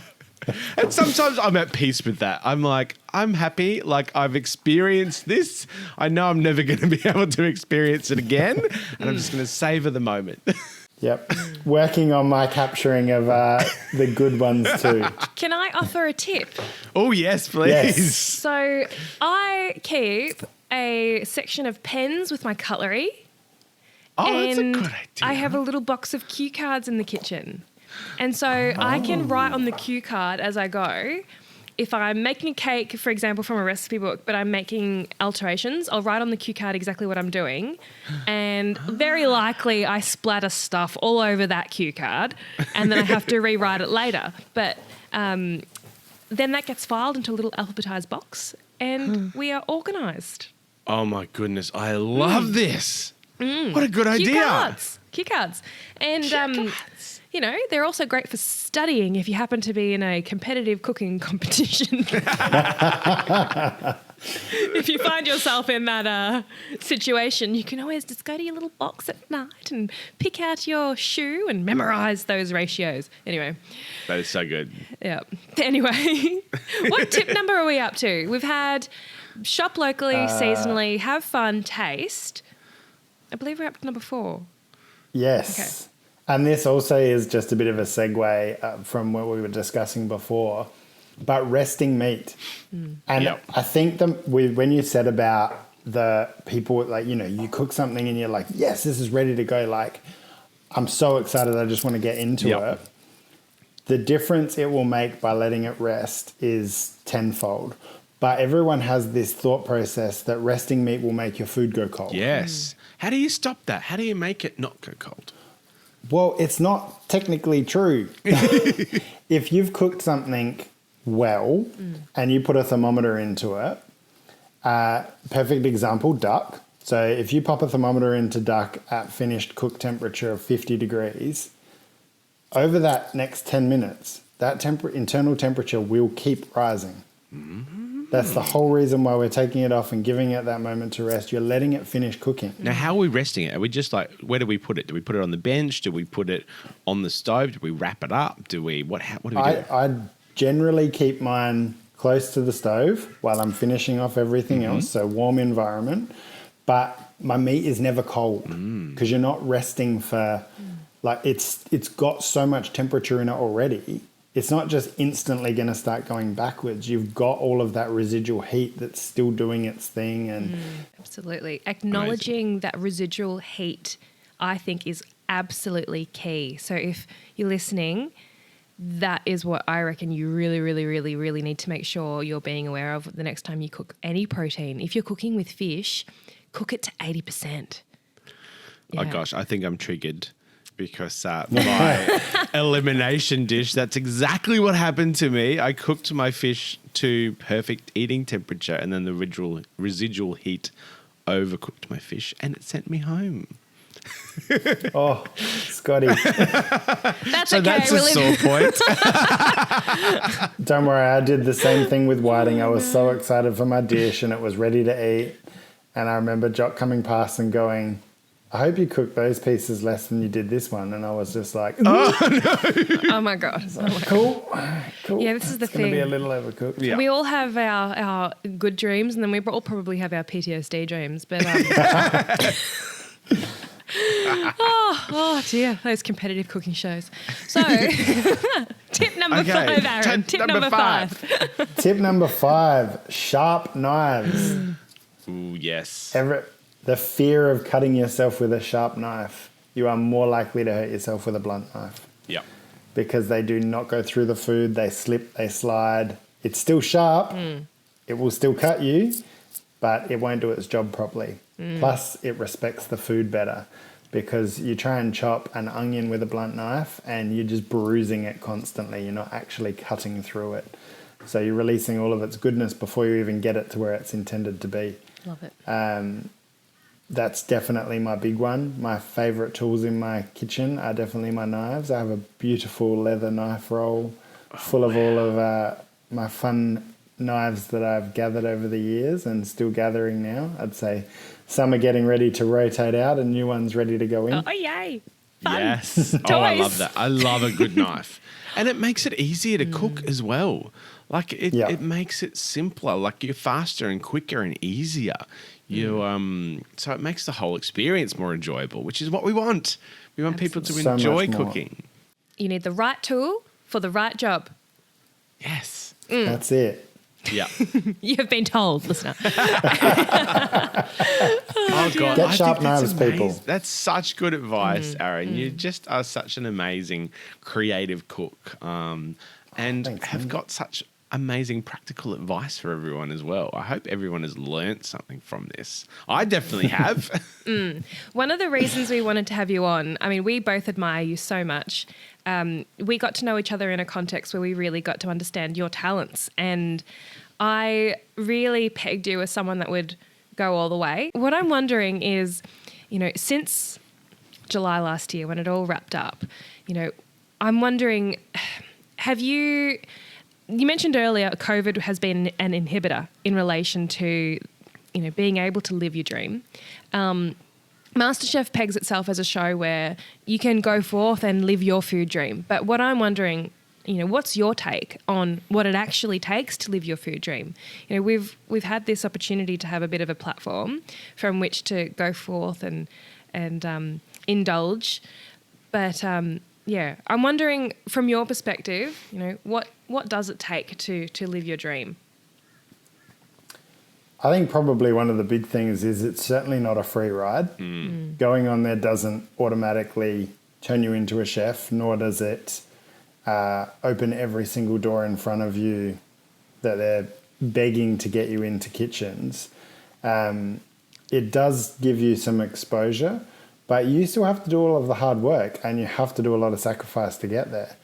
And sometimes I'm at peace with that. I'm like, I'm happy. Like, I've experienced this. I know I'm never going to be able to experience it again. And I'm just going to savor the moment. Yep. Working on my capturing of the good ones too. Can I offer a tip? Oh, yes, please. Yes. So I keep a section of pens with my cutlery. Oh, that's a and good idea. I have a little box of cue cards in the kitchen. And so I can write on the cue card as I go. If I'm making a cake, for example, from a recipe book, but I'm making alterations, I'll write on the cue card exactly what I'm doing. And very likely I splatter stuff all over that cue card and then I have to rewrite it later. But then that gets filed into a little alphabetized box and we are organised. Oh, my goodness. I love this. What a good idea. Cue cards. And, you know, they're also great for studying if you happen to be in a competitive cooking competition. If you find yourself in that situation, you can always just go to your little box at night and pick out your shoe and memorise those ratios. Anyway. That is so good. Yeah. Anyway, what tip number are we up to? We've had shop locally, seasonally, have fun, taste. I believe we're up to number 4. Yes. Okay. And this also is just a bit of a segue from what we were discussing before, but resting meat. And I think when you said about the people, like, you know, you cook something and you're like, yes, this is ready to go. Like, I'm so excited. I just want to get into it. The difference it will make by letting it rest is tenfold. But everyone has this thought process that resting meat will make your food go cold. Yes. How do you stop that? How do you make it not go cold? Well, it's not technically true. If you've cooked something well and you put a thermometer into it, perfect example, duck. So if you pop a thermometer into duck at finished cook temperature of 50 degrees, over that next 10 minutes, that internal temperature will keep rising. That's the whole reason why we're taking it off and giving it that moment to rest. You're letting it finish cooking. Now, how are we resting it? Are we just like, where do we put it? Do we put it on the bench? Do we put it on the stove? Do we wrap it up? Do we, what do we do? I generally keep mine close to the stove while I'm finishing off everything else, so warm environment. But my meat is never cold because you're not resting for, like, it's got so much temperature in it already. It's not just instantly going to start going backwards. You've got all of that residual heat that's still doing its thing. And absolutely. Acknowledging that residual heat, I think, is absolutely key. So if you're listening, that is what I reckon you really, really, really, really need to make sure you're being aware of the next time you cook any protein. If you're cooking with fish, cook it to 80%. Yeah. Oh, gosh, I think I'm triggered. Because my elimination dish, that's exactly what happened to me. I cooked my fish to perfect eating temperature and then the residual heat overcooked my fish and it sent me home. Oh, Scotty. That's so okay. That's a sore point. Don't worry, I did the same thing with whiting. I was so excited for my dish and it was ready to eat. And I remember Jock coming past and going, I hope you cooked those pieces less than you did this one. And I was just like, Oh my God. cool. Yeah, this is the It's going to be thing. a little overcooked. Yeah. We all have our good dreams, and then we all probably have our PTSD dreams. But oh dear, those competitive cooking shows. So, tip number 5, Aaron. Tip number 5. Tip number 5, sharp knives. Ooh, yes. The fear of cutting yourself with a sharp knife. You are more likely to hurt yourself with a blunt knife. Yep. Because they do not go through the food. They slip, they slide. It's still sharp. It will still cut you, but it won't do its job properly. Plus, it respects the food better because you try and chop an onion with a blunt knife and you're just bruising it constantly. You're not actually cutting through it. So you're releasing all of its goodness before you even get it to where it's intended to be. Love it. That's definitely my big one. My favourite tools in my kitchen are definitely my knives. I have a beautiful leather knife roll full of all of my fun knives that I've gathered over the years and still gathering now. I'd say some are getting ready to rotate out and new ones ready to go in. Oh, yay. Fun. Yes. Oh, I love that. I love a good knife. And it makes it easier to cook as well. Like it makes it simpler. Like you're faster and quicker and easier. So it makes the whole experience more enjoyable, which is what we want. We want people to So enjoy much more. cooking. You need the right tool for the right job. Yes. That's it. Yeah. You have been told, listener. Oh God. Get I sharp think that's knives, people. That's such good advice, Aaron. You just are such an amazing creative cook, and Thanks, have man. got such amazing practical advice for everyone as well. I hope everyone has learnt something from this. I definitely have. One of the reasons we wanted to have you on, I mean, we both admire you so much. We got to know each other in a context where we really got to understand your talents. And I really pegged you as someone that would go all the way. What I'm wondering is, since July last year when it all wrapped up, I'm wondering, you mentioned earlier COVID has been an inhibitor in relation to, being able to live your dream. MasterChef pegs itself as a show where you can go forth and live your food dream. But what I'm wondering, what's your take on what it actually takes to live your food dream? We've had this opportunity to have a bit of a platform from which to go forth and indulge. But I'm wondering from your perspective, what does it take to live your dream? I think probably one of the big things is it's certainly not a free ride. Going on there doesn't automatically turn you into a chef, nor does it open every single door in front of you that they're begging to get you into kitchens. It does give you some exposure, but you still have to do all of the hard work and you have to do a lot of sacrifice to get there.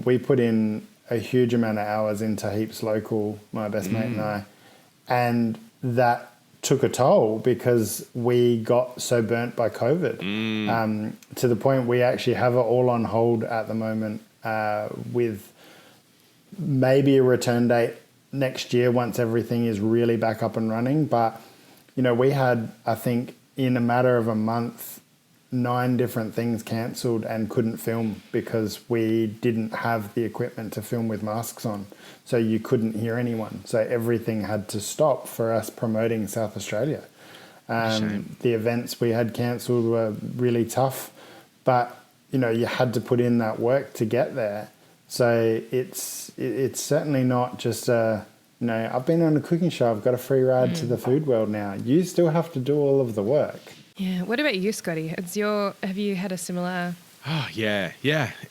We put in a huge amount of hours into Heaps Local, my best mate and I, and that took a toll because we got so burnt by COVID to the point we actually have it all on hold at the moment with maybe a return date next year once everything is really back up and running. But, we had, I think, in a matter of a month, 9 different things cancelled and couldn't film because we didn't have the equipment to film with masks on. So you couldn't hear anyone. So everything had to stop for us promoting South Australia. The events we had cancelled were really tough, but you had to put in that work to get there. So it's certainly not just I've been on a cooking show, I've got a free ride to the food world now. You still have to do all of the work. Yeah. What about you, Scotty? Have you had a similar? Oh yeah.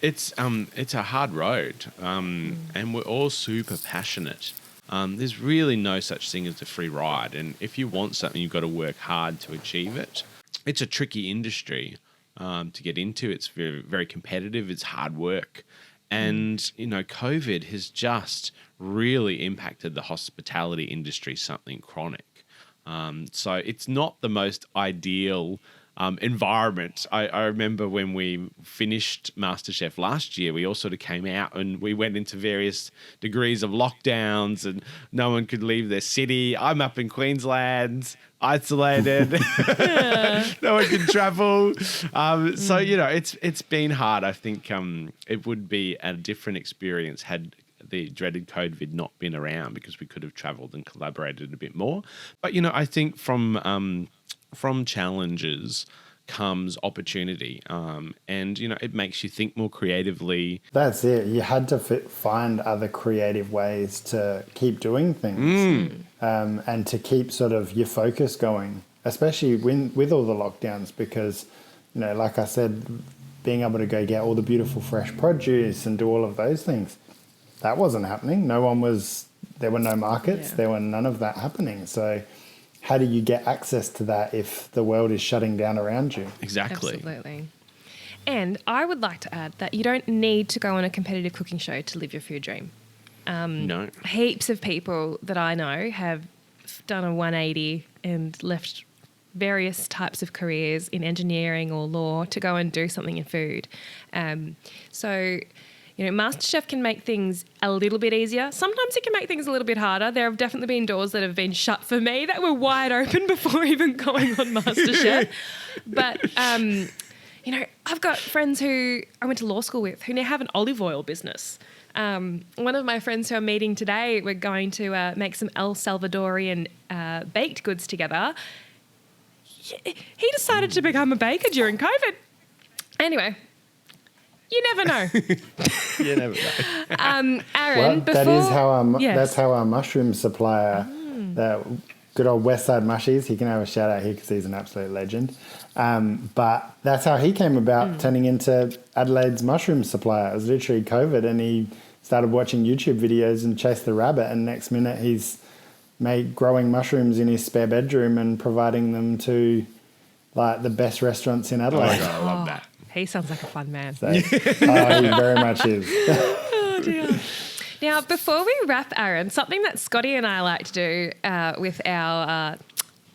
It's a hard road, and we're all super passionate. There's really no such thing as a free ride, and if you want something, you've got to work hard to achieve it. It's a tricky industry to get into. It's very, very competitive. It's hard work, and COVID has just really impacted the hospitality industry, something chronic. So it's not the most ideal environment. I remember when we finished MasterChef last year, we all sort of came out and we went into various degrees of lockdowns and no one could leave their city. I'm up in Queensland. isolated. No one can travel. So, it's been hard. I think it would be a different experience had the dreaded COVID not been around, because we could have travelled and collaborated a bit more. But, I think from challenges comes opportunity, and it makes you think more creatively. That's it. You had to find other creative ways to keep doing things, and to keep sort of your focus going, especially with all the lockdowns, because like I said, being able to go get all the beautiful fresh produce and do all of those things, that wasn't happening. There were no markets, there were none of that happening. So how do you get access to that if the world is shutting down around you? Exactly. Absolutely. And I would like to add that you don't need to go on a competitive cooking show to live your food dream. No. Heaps of people that I know have done a 180 and left various types of careers in engineering or law to go and do something in food. So Masterchef can make things a little bit easier. Sometimes it can make things a little bit harder. There have definitely been doors that have been shut for me that were wide open before even going on Masterchef. But, I've got friends who I went to law school with who now have an olive oil business. One of my friends who I'm meeting today, we're going to make some El Salvadorian baked goods together. He decided to become a baker during COVID. Anyway, you never know. You never know. Aaron, that's how our mushroom supplier, that good old Westside Mushies, he can have a shout out here because he's an absolute legend. But that's how he came about turning into Adelaide's mushroom supplier. It was literally COVID, and he started watching YouTube videos and chased the rabbit, and next minute he's growing mushrooms in his spare bedroom and providing them to like the best restaurants in Adelaide. Oh my God, I love that. He sounds like a fun man. So, he very much is. Oh, dear. Now, before we wrap, Aaron, something that Scotty and I like to do with our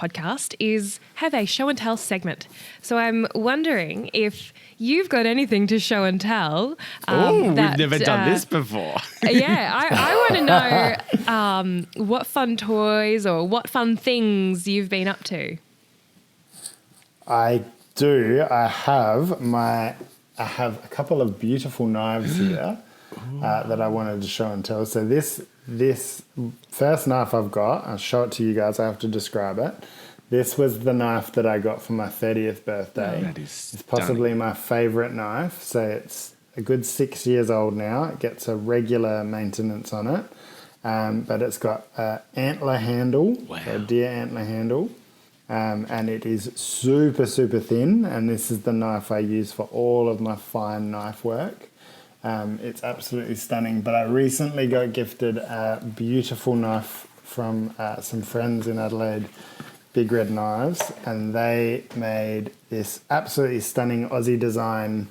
podcast is have a show and tell segment. So I'm wondering if you've got anything to show and tell. We've never done this before. I want to know what fun toys or what fun things you've been up to. I do. I have a couple of beautiful knives here that I wanted to show and tell. So this first knife I've got, I'll show it to you guys. I have to describe it. This was the knife that I got for my 30th birthday. That is It's possibly my favourite knife. So it's a good 6 years old now. It gets a regular maintenance on it. But it's got an antler handle, a deer antler handle. And it is super, super thin. And this is the knife I use for all of my fine knife work. It's absolutely stunning. But I recently got gifted a beautiful knife from some friends in Adelaide, Big Red Knives, and they made this absolutely stunning Aussie design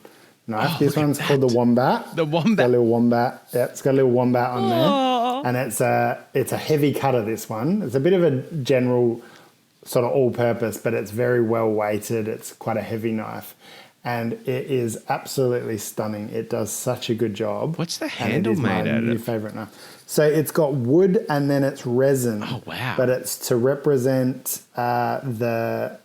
knife. This one's called the Wombat. The Wombat. It's got a little wombat. Yeah, it's got a little wombat on there. And it's a heavy cutter, this one. It's a bit of a general sort of all-purpose, but it's very well weighted. It's quite a heavy knife. And it is absolutely stunning. It does such a good job. What's the handle made out of? It is my new favourite knife. So it's got wood and then it's resin. Oh, wow. But it's to represent the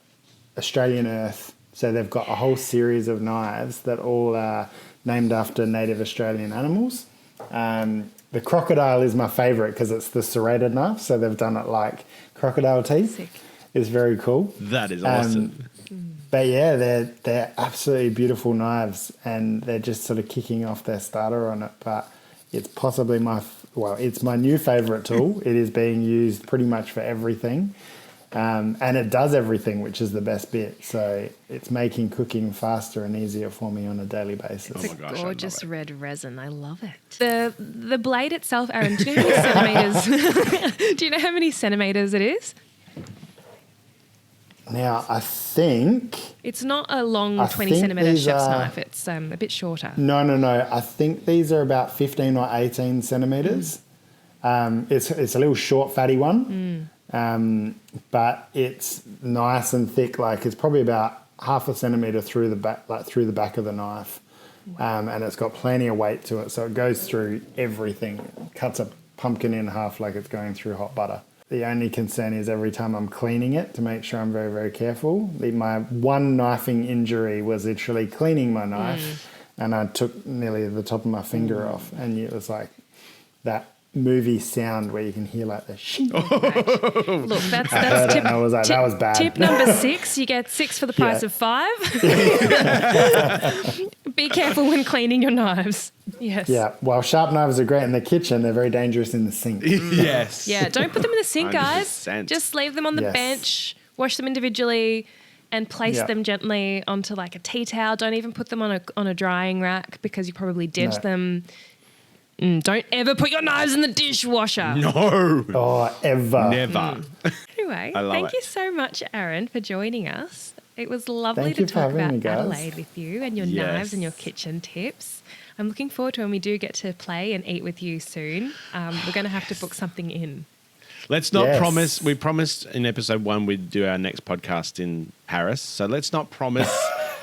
Australian earth. So they've got a whole series of knives that all are named after native Australian animals. The crocodile is my favourite because it's the serrated knife. So they've done it like crocodile teeth. Sick. It's very cool. That is awesome. But yeah, they're absolutely beautiful knives, and they're just sort of kicking off their starter on it. But it's possibly it's my new favourite tool. It is being used pretty much for everything, and it does everything, which is the best bit. So it's making cooking faster and easier for me on a daily basis. It's a gorgeous red resin. I love it. The blade itself, Aaron, do you know how many centimetres? Do you know how many centimetres it is? Now, I think... It's not a long 20-centimetre chef's knife. It's a bit shorter. No. I think these are about 15 or 18 centimetres. It's a little short, fatty one. But it's nice and thick. Like, it's probably about half a centimetre through the back of the knife. Wow. And it's got plenty of weight to it. So it goes through everything. It cuts a pumpkin in half like it's going through hot butter. The only concern is every time I'm cleaning it to make sure I'm very, very careful. My one knifing injury was literally cleaning my knife and I took nearly the top of my finger off, and it was like that movie sound where you can hear like the shing. Look, that's tip, I was like, that was bad. Tip number 6, you get 6 for the price of 5. Be careful when cleaning your knives. Yes. Yeah, while sharp knives are great in the kitchen, they're very dangerous in the sink. Yes. Yeah, don't put them in the sink, guys. 100%. Just leave them on the bench, wash them individually, and place them gently onto like a tea towel. Don't even put them on a drying rack because you probably dent them. Don't ever put your knives in the dishwasher. No. Oh, ever. Never. Anyway, thank you so much, Aaron, for joining us. It was lovely to talk about Adelaide with you and your knives and your kitchen tips. I'm looking forward to when we do get to play and eat with you soon. We're going to have to book something in. Let's not promise. We promised in episode 1 we'd do our next podcast in Paris. So let's not promise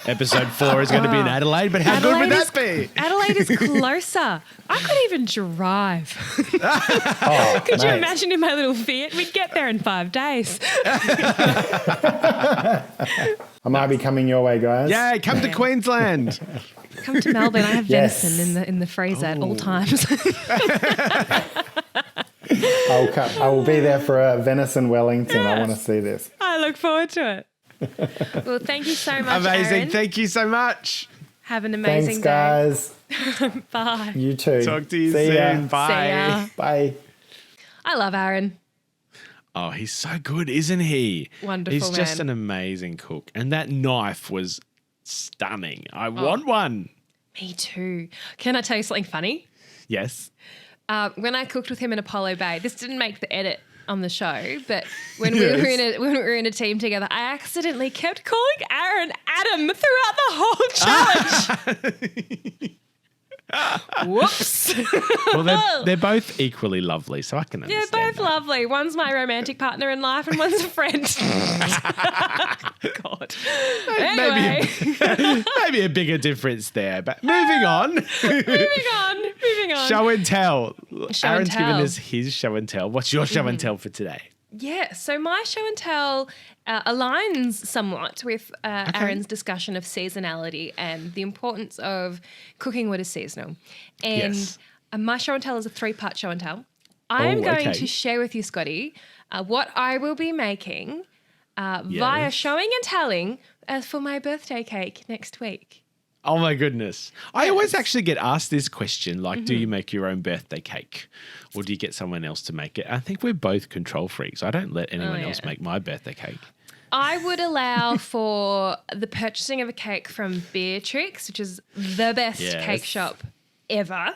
episode 4 is going to be in Adelaide. But how good would that be? Adelaide is closer. I could even drive. Could you imagine in my little Fiat? We'd get there in 5 days. I might be coming your way, guys. Yeah, come to Queensland. Come to Melbourne. I have venison in the freezer at all times. I will be there for a venison Wellington. I want to see this. I look forward to it. Well, thank you so much, Amazing. Aaron. Thank you so much. Have an amazing Thanks, day. guys. Bye. You too. Talk to you See soon. ya. Bye. See ya. Bye. I love Aaron. Oh, he's so good, isn't he? Wonderful, He's just man. an amazing cook. And that knife was stunning. I want one. Me too. Can I tell you something funny? Yes. When I cooked with him in Apollo Bay, this didn't make the edit on the show, but when we were in a team together, I accidentally kept calling Aaron Adam throughout the whole challenge. Whoops. Well, they're both equally lovely, so I can They're understand. both lovely. One's my romantic partner in life and one's a friend. God. Anyway. Maybe a bigger difference there, but moving on. Moving on. Show and tell. Show and Aaron's tell. given us his show and tell. What's your show and tell for today? Yeah, so my show and tell aligns somewhat with Aaron's discussion of seasonality and the importance of cooking what is seasonal. And my show and tell is a 3-part show and tell. I am going to share with you, Scotty, what I will be making via showing and telling for my birthday cake next week. Oh my goodness. I always actually get asked this question, like, do you make your own birthday cake or do you get someone else to make it? I think we're both control freaks. I don't let anyone else make my birthday cake. I would allow for the purchasing of a cake from Beatrix, which is the best cake shop ever.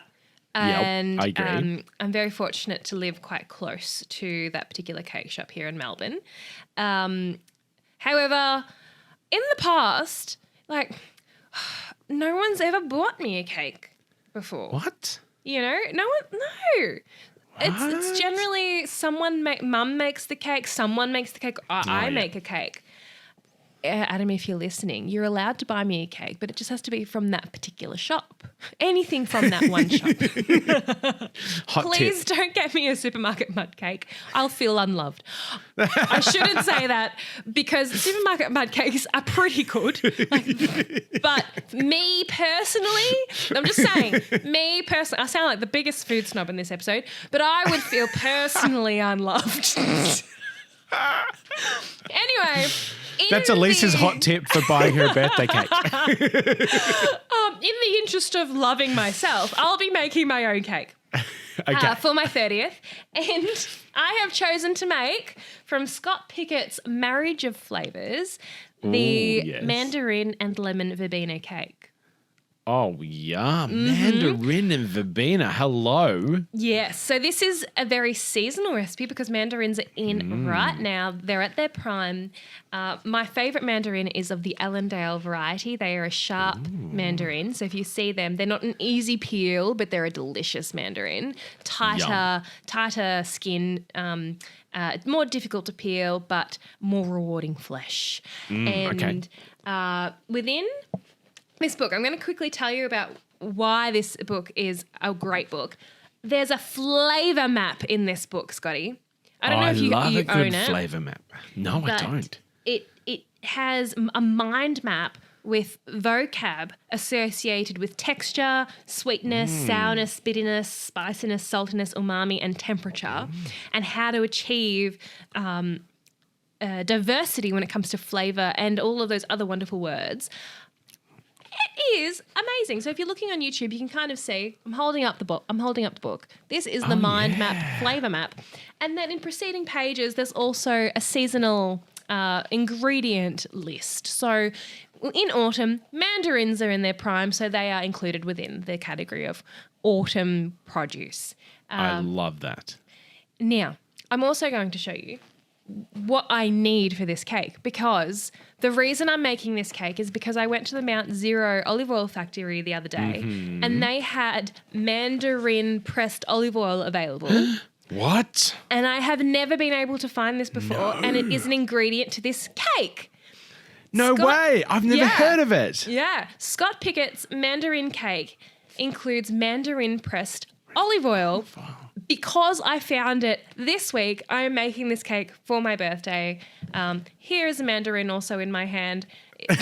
And I agree. I'm very fortunate to live quite close to that particular cake shop here in Melbourne. However, in the past, like, no one's ever bought me a cake before. What? You know, no. It's generally mum makes the cake, someone makes the cake, I make a cake. Adam, if you're listening, you're allowed to buy me a cake, but it just has to be from that particular shop. Anything from that one shop. Please don't get me a supermarket mud cake. I'll feel unloved. I shouldn't say that because supermarket mud cakes are pretty good. But me personally, I'm just saying, I sound like the biggest food snob in this episode, but I would feel personally unloved. Anyway. That's Elise's hot tip for buying her a birthday cake. In the interest of loving myself, I'll be making my own cake. Okay. For my 30th. And I have chosen to make from Scott Pickett's Marriage of Flavours the mandarin and lemon verbena cake. Oh, yum. Mandarin and verbena. Hello. Yes. So this is a very seasonal recipe because mandarins are in right now. They're at their prime. My favourite mandarin is of the Allendale variety. They are a sharp mandarin. So if you see them, they're not an easy peel, but they're a delicious mandarin. Tighter skin, more difficult to peel, but more rewarding flesh. Within this book, I'm going to quickly tell you about why this book is a great book. There's a flavour map in this book, Scotty. I don't know if you love you a good own it. flavour map. No, I But don't. It has a mind map with vocab associated with texture, sweetness, sourness, bitterness, spiciness, saltiness, umami, and temperature, and how to achieve diversity when it comes to flavour and all of those other wonderful words. It is amazing. So if you're looking on YouTube, you can kind of see, I'm holding up the book. This is the mind map, flavour map. And then in preceding pages, there's also a seasonal ingredient list. So in autumn, mandarins are in their prime, so they are included within the category of autumn produce. I love that. Now, I'm also going to show you what I need for this cake, because the reason I'm making this cake is because I went to the Mount Zero olive oil factory the other day and they had mandarin pressed olive oil available. What? And I have never been able to find this before, and it is an ingredient to this cake. No way. I've never heard of it. Yeah. Scott Pickett's mandarin cake includes mandarin pressed olive oil. Because I found it this week, I am making this cake for my birthday. Here is a mandarin also in my hand for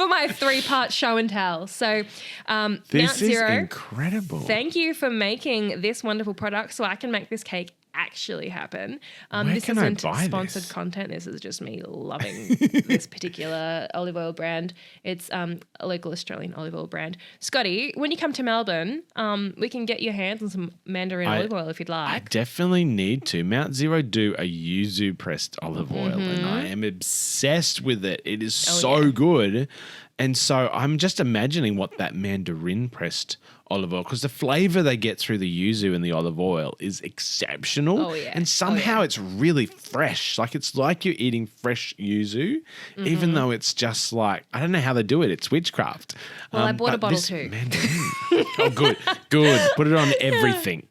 my 3-part show and tell. So Mount Zero, is incredible. Thank you for making this wonderful product so I can make this cake actually happen. This can I isn't buy sponsored this? content. This is just me loving this particular olive oil brand. It's a local Australian olive oil brand. Scotty, when you come to Melbourne, we can get your hands on some mandarin olive oil if you'd I like. definitely need to. Mount Zero do a yuzu pressed olive oil, and I am obsessed with it. It is so good. And so I'm just imagining what that mandarin pressed olive oil, because the flavour they get through the yuzu and the olive oil is exceptional. Oh, yeah. And somehow it's really fresh. Like it's like you're eating fresh yuzu, even though it's just like, I don't know how they do it. It's witchcraft. Well, I bought a but bottle this too. mandarin- oh, good. Put it on everything.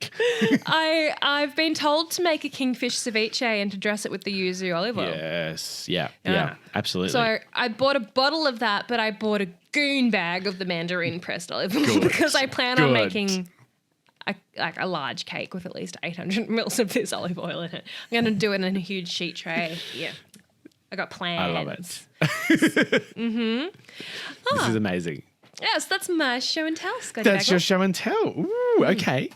I've been told to make a kingfish ceviche and to dress it with the yuzu olive oil. Yes. Yeah, absolutely. So I bought a bottle of that, but I bought a goon bag of the mandarin pressed olive oil because I plan on making a large cake with at least 800 mils of this olive oil in it. I'm going to do it in a huge sheet tray. Yeah. I got plans. I love it. This is amazing. Yes, that's my show and tell, Scotty. That's Bagel. your show and tell. Ooh, okay.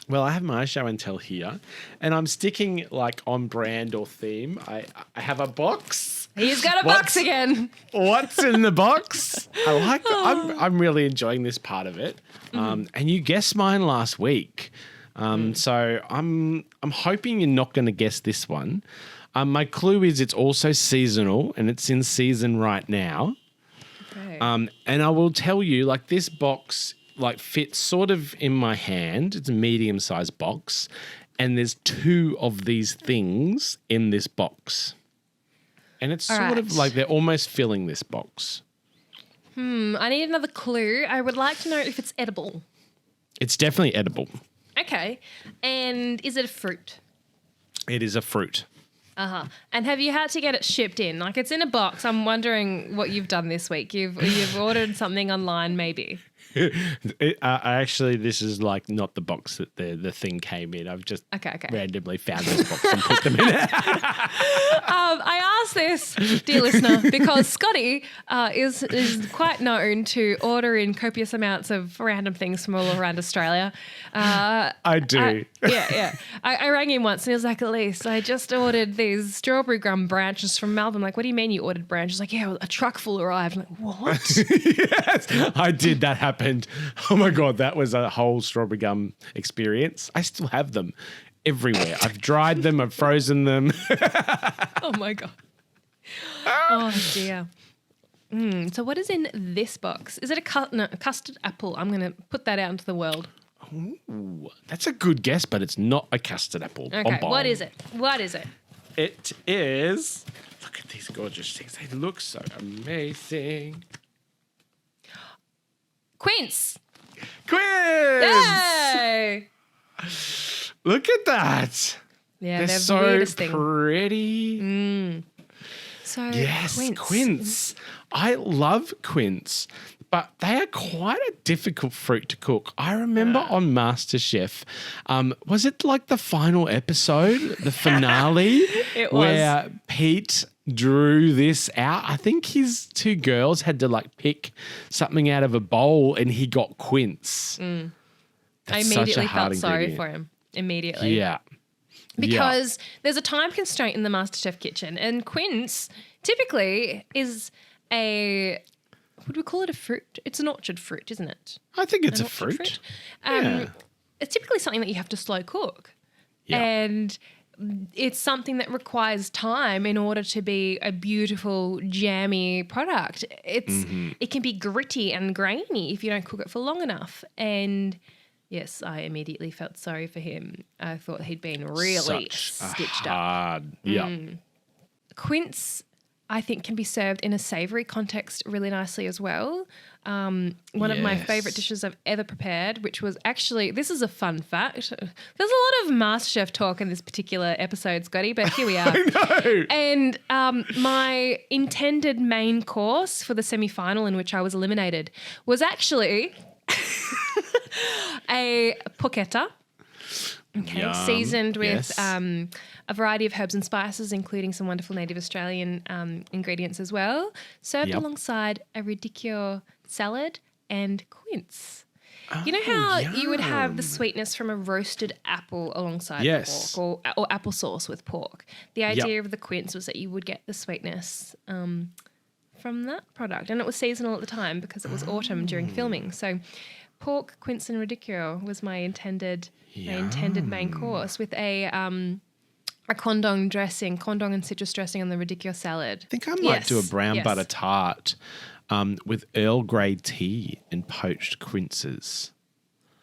Well, I have my show and tell here, and I'm sticking like on brand or theme. I have a box. He's got a box again. What's in the box? I'm really enjoying this part of it. And you guessed mine last week. So I'm hoping you're not going to guess this one. My clue is it's also seasonal, and it's in season right now. Okay. And I will tell you, like, this box like fits sort of in my hand. It's a medium-sized box, and there's 2 of these things in this box. And it's sort of like they're almost filling this box. I need another clue. I would like to know if it's edible. It's definitely edible. Okay. And is it a fruit? It is a fruit. Uh-huh. And have you had to get it shipped in? Like, it's in a box. I'm wondering what you've done this week. You've ordered something online maybe. Actually, this is like not the box that the thing came in. I've just randomly found this box and put them in it. I asked this, dear listener, because Scotty is quite known to order in copious amounts of random things from all around Australia. I do. I rang him once and he was like, Elise, I just ordered these strawberry gum branches from Melbourne. I'm like, what do you mean you ordered branches? Like, yeah, a truck full arrived. I'm like, what? Yes, I did. That happened. Oh my God, that was a whole strawberry gum experience. I still have them everywhere. I've dried them. I've frozen them. Oh my God. Oh dear. So what is in this box? Is it a custard apple? I'm going to put that out into the world. Ooh, that's a good guess, but it's not a custard apple. Okay, what is it? What is it? It is. Look at these gorgeous things. They look so amazing. Quince. Yay! Look at that. Yeah, they're so weirdest thing. pretty. So Yes, quince. I love quince. but they are quite a difficult fruit to cook. I remember on MasterChef, was it like the final episode, the finale, It was. where Pete drew this out? I think his two girls had to like pick something out of a bowl and he got quince. I That's such a immediately hard felt sorry ingredient. for him. Immediately. Yeah. Because there's a time constraint in the MasterChef kitchen, and quince typically is would we call it a fruit? It's an orchard fruit, isn't it? I think it's An a orchard fruit. It's typically something that you have to slow cook. Yeah. And it's something that requires time in order to be a beautiful, jammy product. It can be gritty and grainy if you don't cook it for long enough. And yes, I immediately felt sorry for him. I thought he'd been really stitched up. Hard. Yeah. Quince, I think, can be served in a savoury context really nicely as well. One of my favourite dishes I've ever prepared, which was actually, this is a fun fact. There's a lot of MasterChef talk in this particular episode, Scotty, but here we are. I know. And my intended main course for the semi-final in which I was eliminated was actually a porchetta. Okay, Yum. seasoned with Yes. a variety of herbs and spices, including some wonderful native Australian ingredients as well, served alongside a radicchio salad and quince. You know how you would have the sweetness from a roasted apple alongside pork or applesauce with pork? The idea of the quince was that you would get the sweetness from that product. And it was seasonal at the time because it was autumn during filming. So pork, quince and radicchio was my intended main course with a condong and citrus dressing on the radicchio salad. I think I might do a brown butter tart with Earl Grey tea and poached quinces.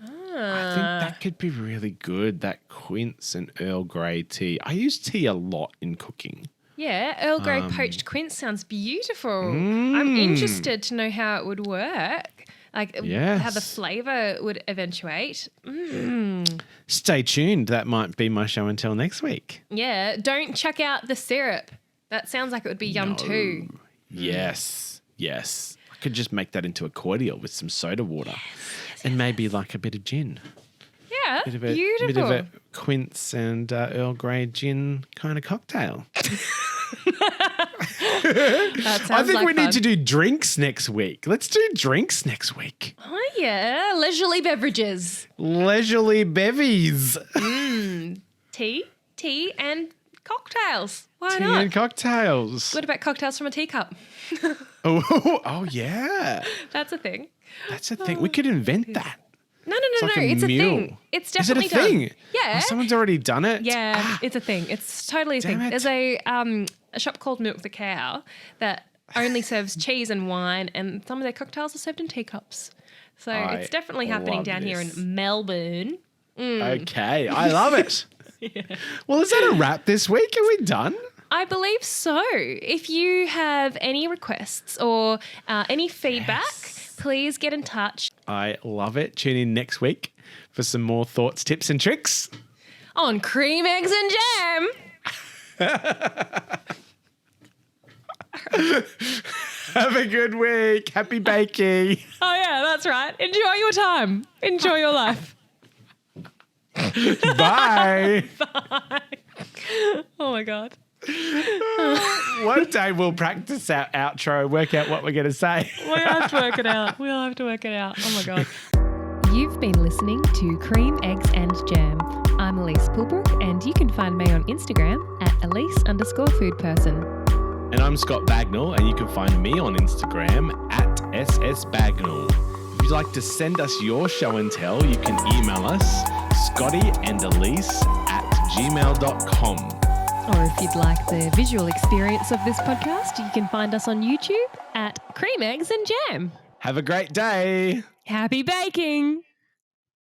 I think that could be really good, that quince and Earl Grey tea. I use tea a lot in cooking. Yeah, Earl Grey poached quince sounds beautiful. I'm interested to know how it would work, like how the flavour would eventuate. Stay tuned. That might be my show until next week. Yeah, don't chuck out the syrup. That sounds like it would be yum too. Yes. I could just make that into a cordial with some soda water and maybe like a bit of gin. Yeah, beautiful. Bit of a quince and Earl Grey gin kind of cocktail. That sounds I think like we fun. need to do drinks next week. Let's do drinks next week. Oh yeah, leisurely beverages. Leisurely bevies. Tea and cocktails. Why Tea not? and cocktails. What about cocktails from a teacup? Oh yeah. That's a thing. That's a thing. We could invent that. No. like It's a mule. thing. It's Is it definitely a thing? done. Yeah. Oh, someone's already done it. Yeah, it's a thing. It's totally a Damn thing. it. There's a shop called Milk the Cow that only serves cheese and wine, and some of their cocktails are served in teacups. So it's definitely happening love down here this. in Melbourne. Okay, I love it. Well, is that a wrap this week? Are we done? I believe so. If you have any requests or any feedback, please get in touch. I love it. Tune in next week for some more thoughts, tips, and tricks. On cream, eggs, and jam. Have a good week. Happy baking. Oh, yeah, that's right. Enjoy your time. Enjoy your life. Bye. Bye. Oh, my God. One day we'll practice our outro, work out what we're going to say. We'll have to work it out. Oh, my God. You've been listening to Cream, Eggs and Jam. I'm Elise Pulbrook, and you can find me on Instagram at Elise_foodperson. And I'm Scott Bagnall, and you can find me on Instagram at @SSBagnall. If you'd like to send us your show and tell, you can email us scottyanddelise@gmail.com. Or if you'd like the visual experience of this podcast, you can find us on YouTube at Cream, Eggs and Jam. Have a great day. Happy baking!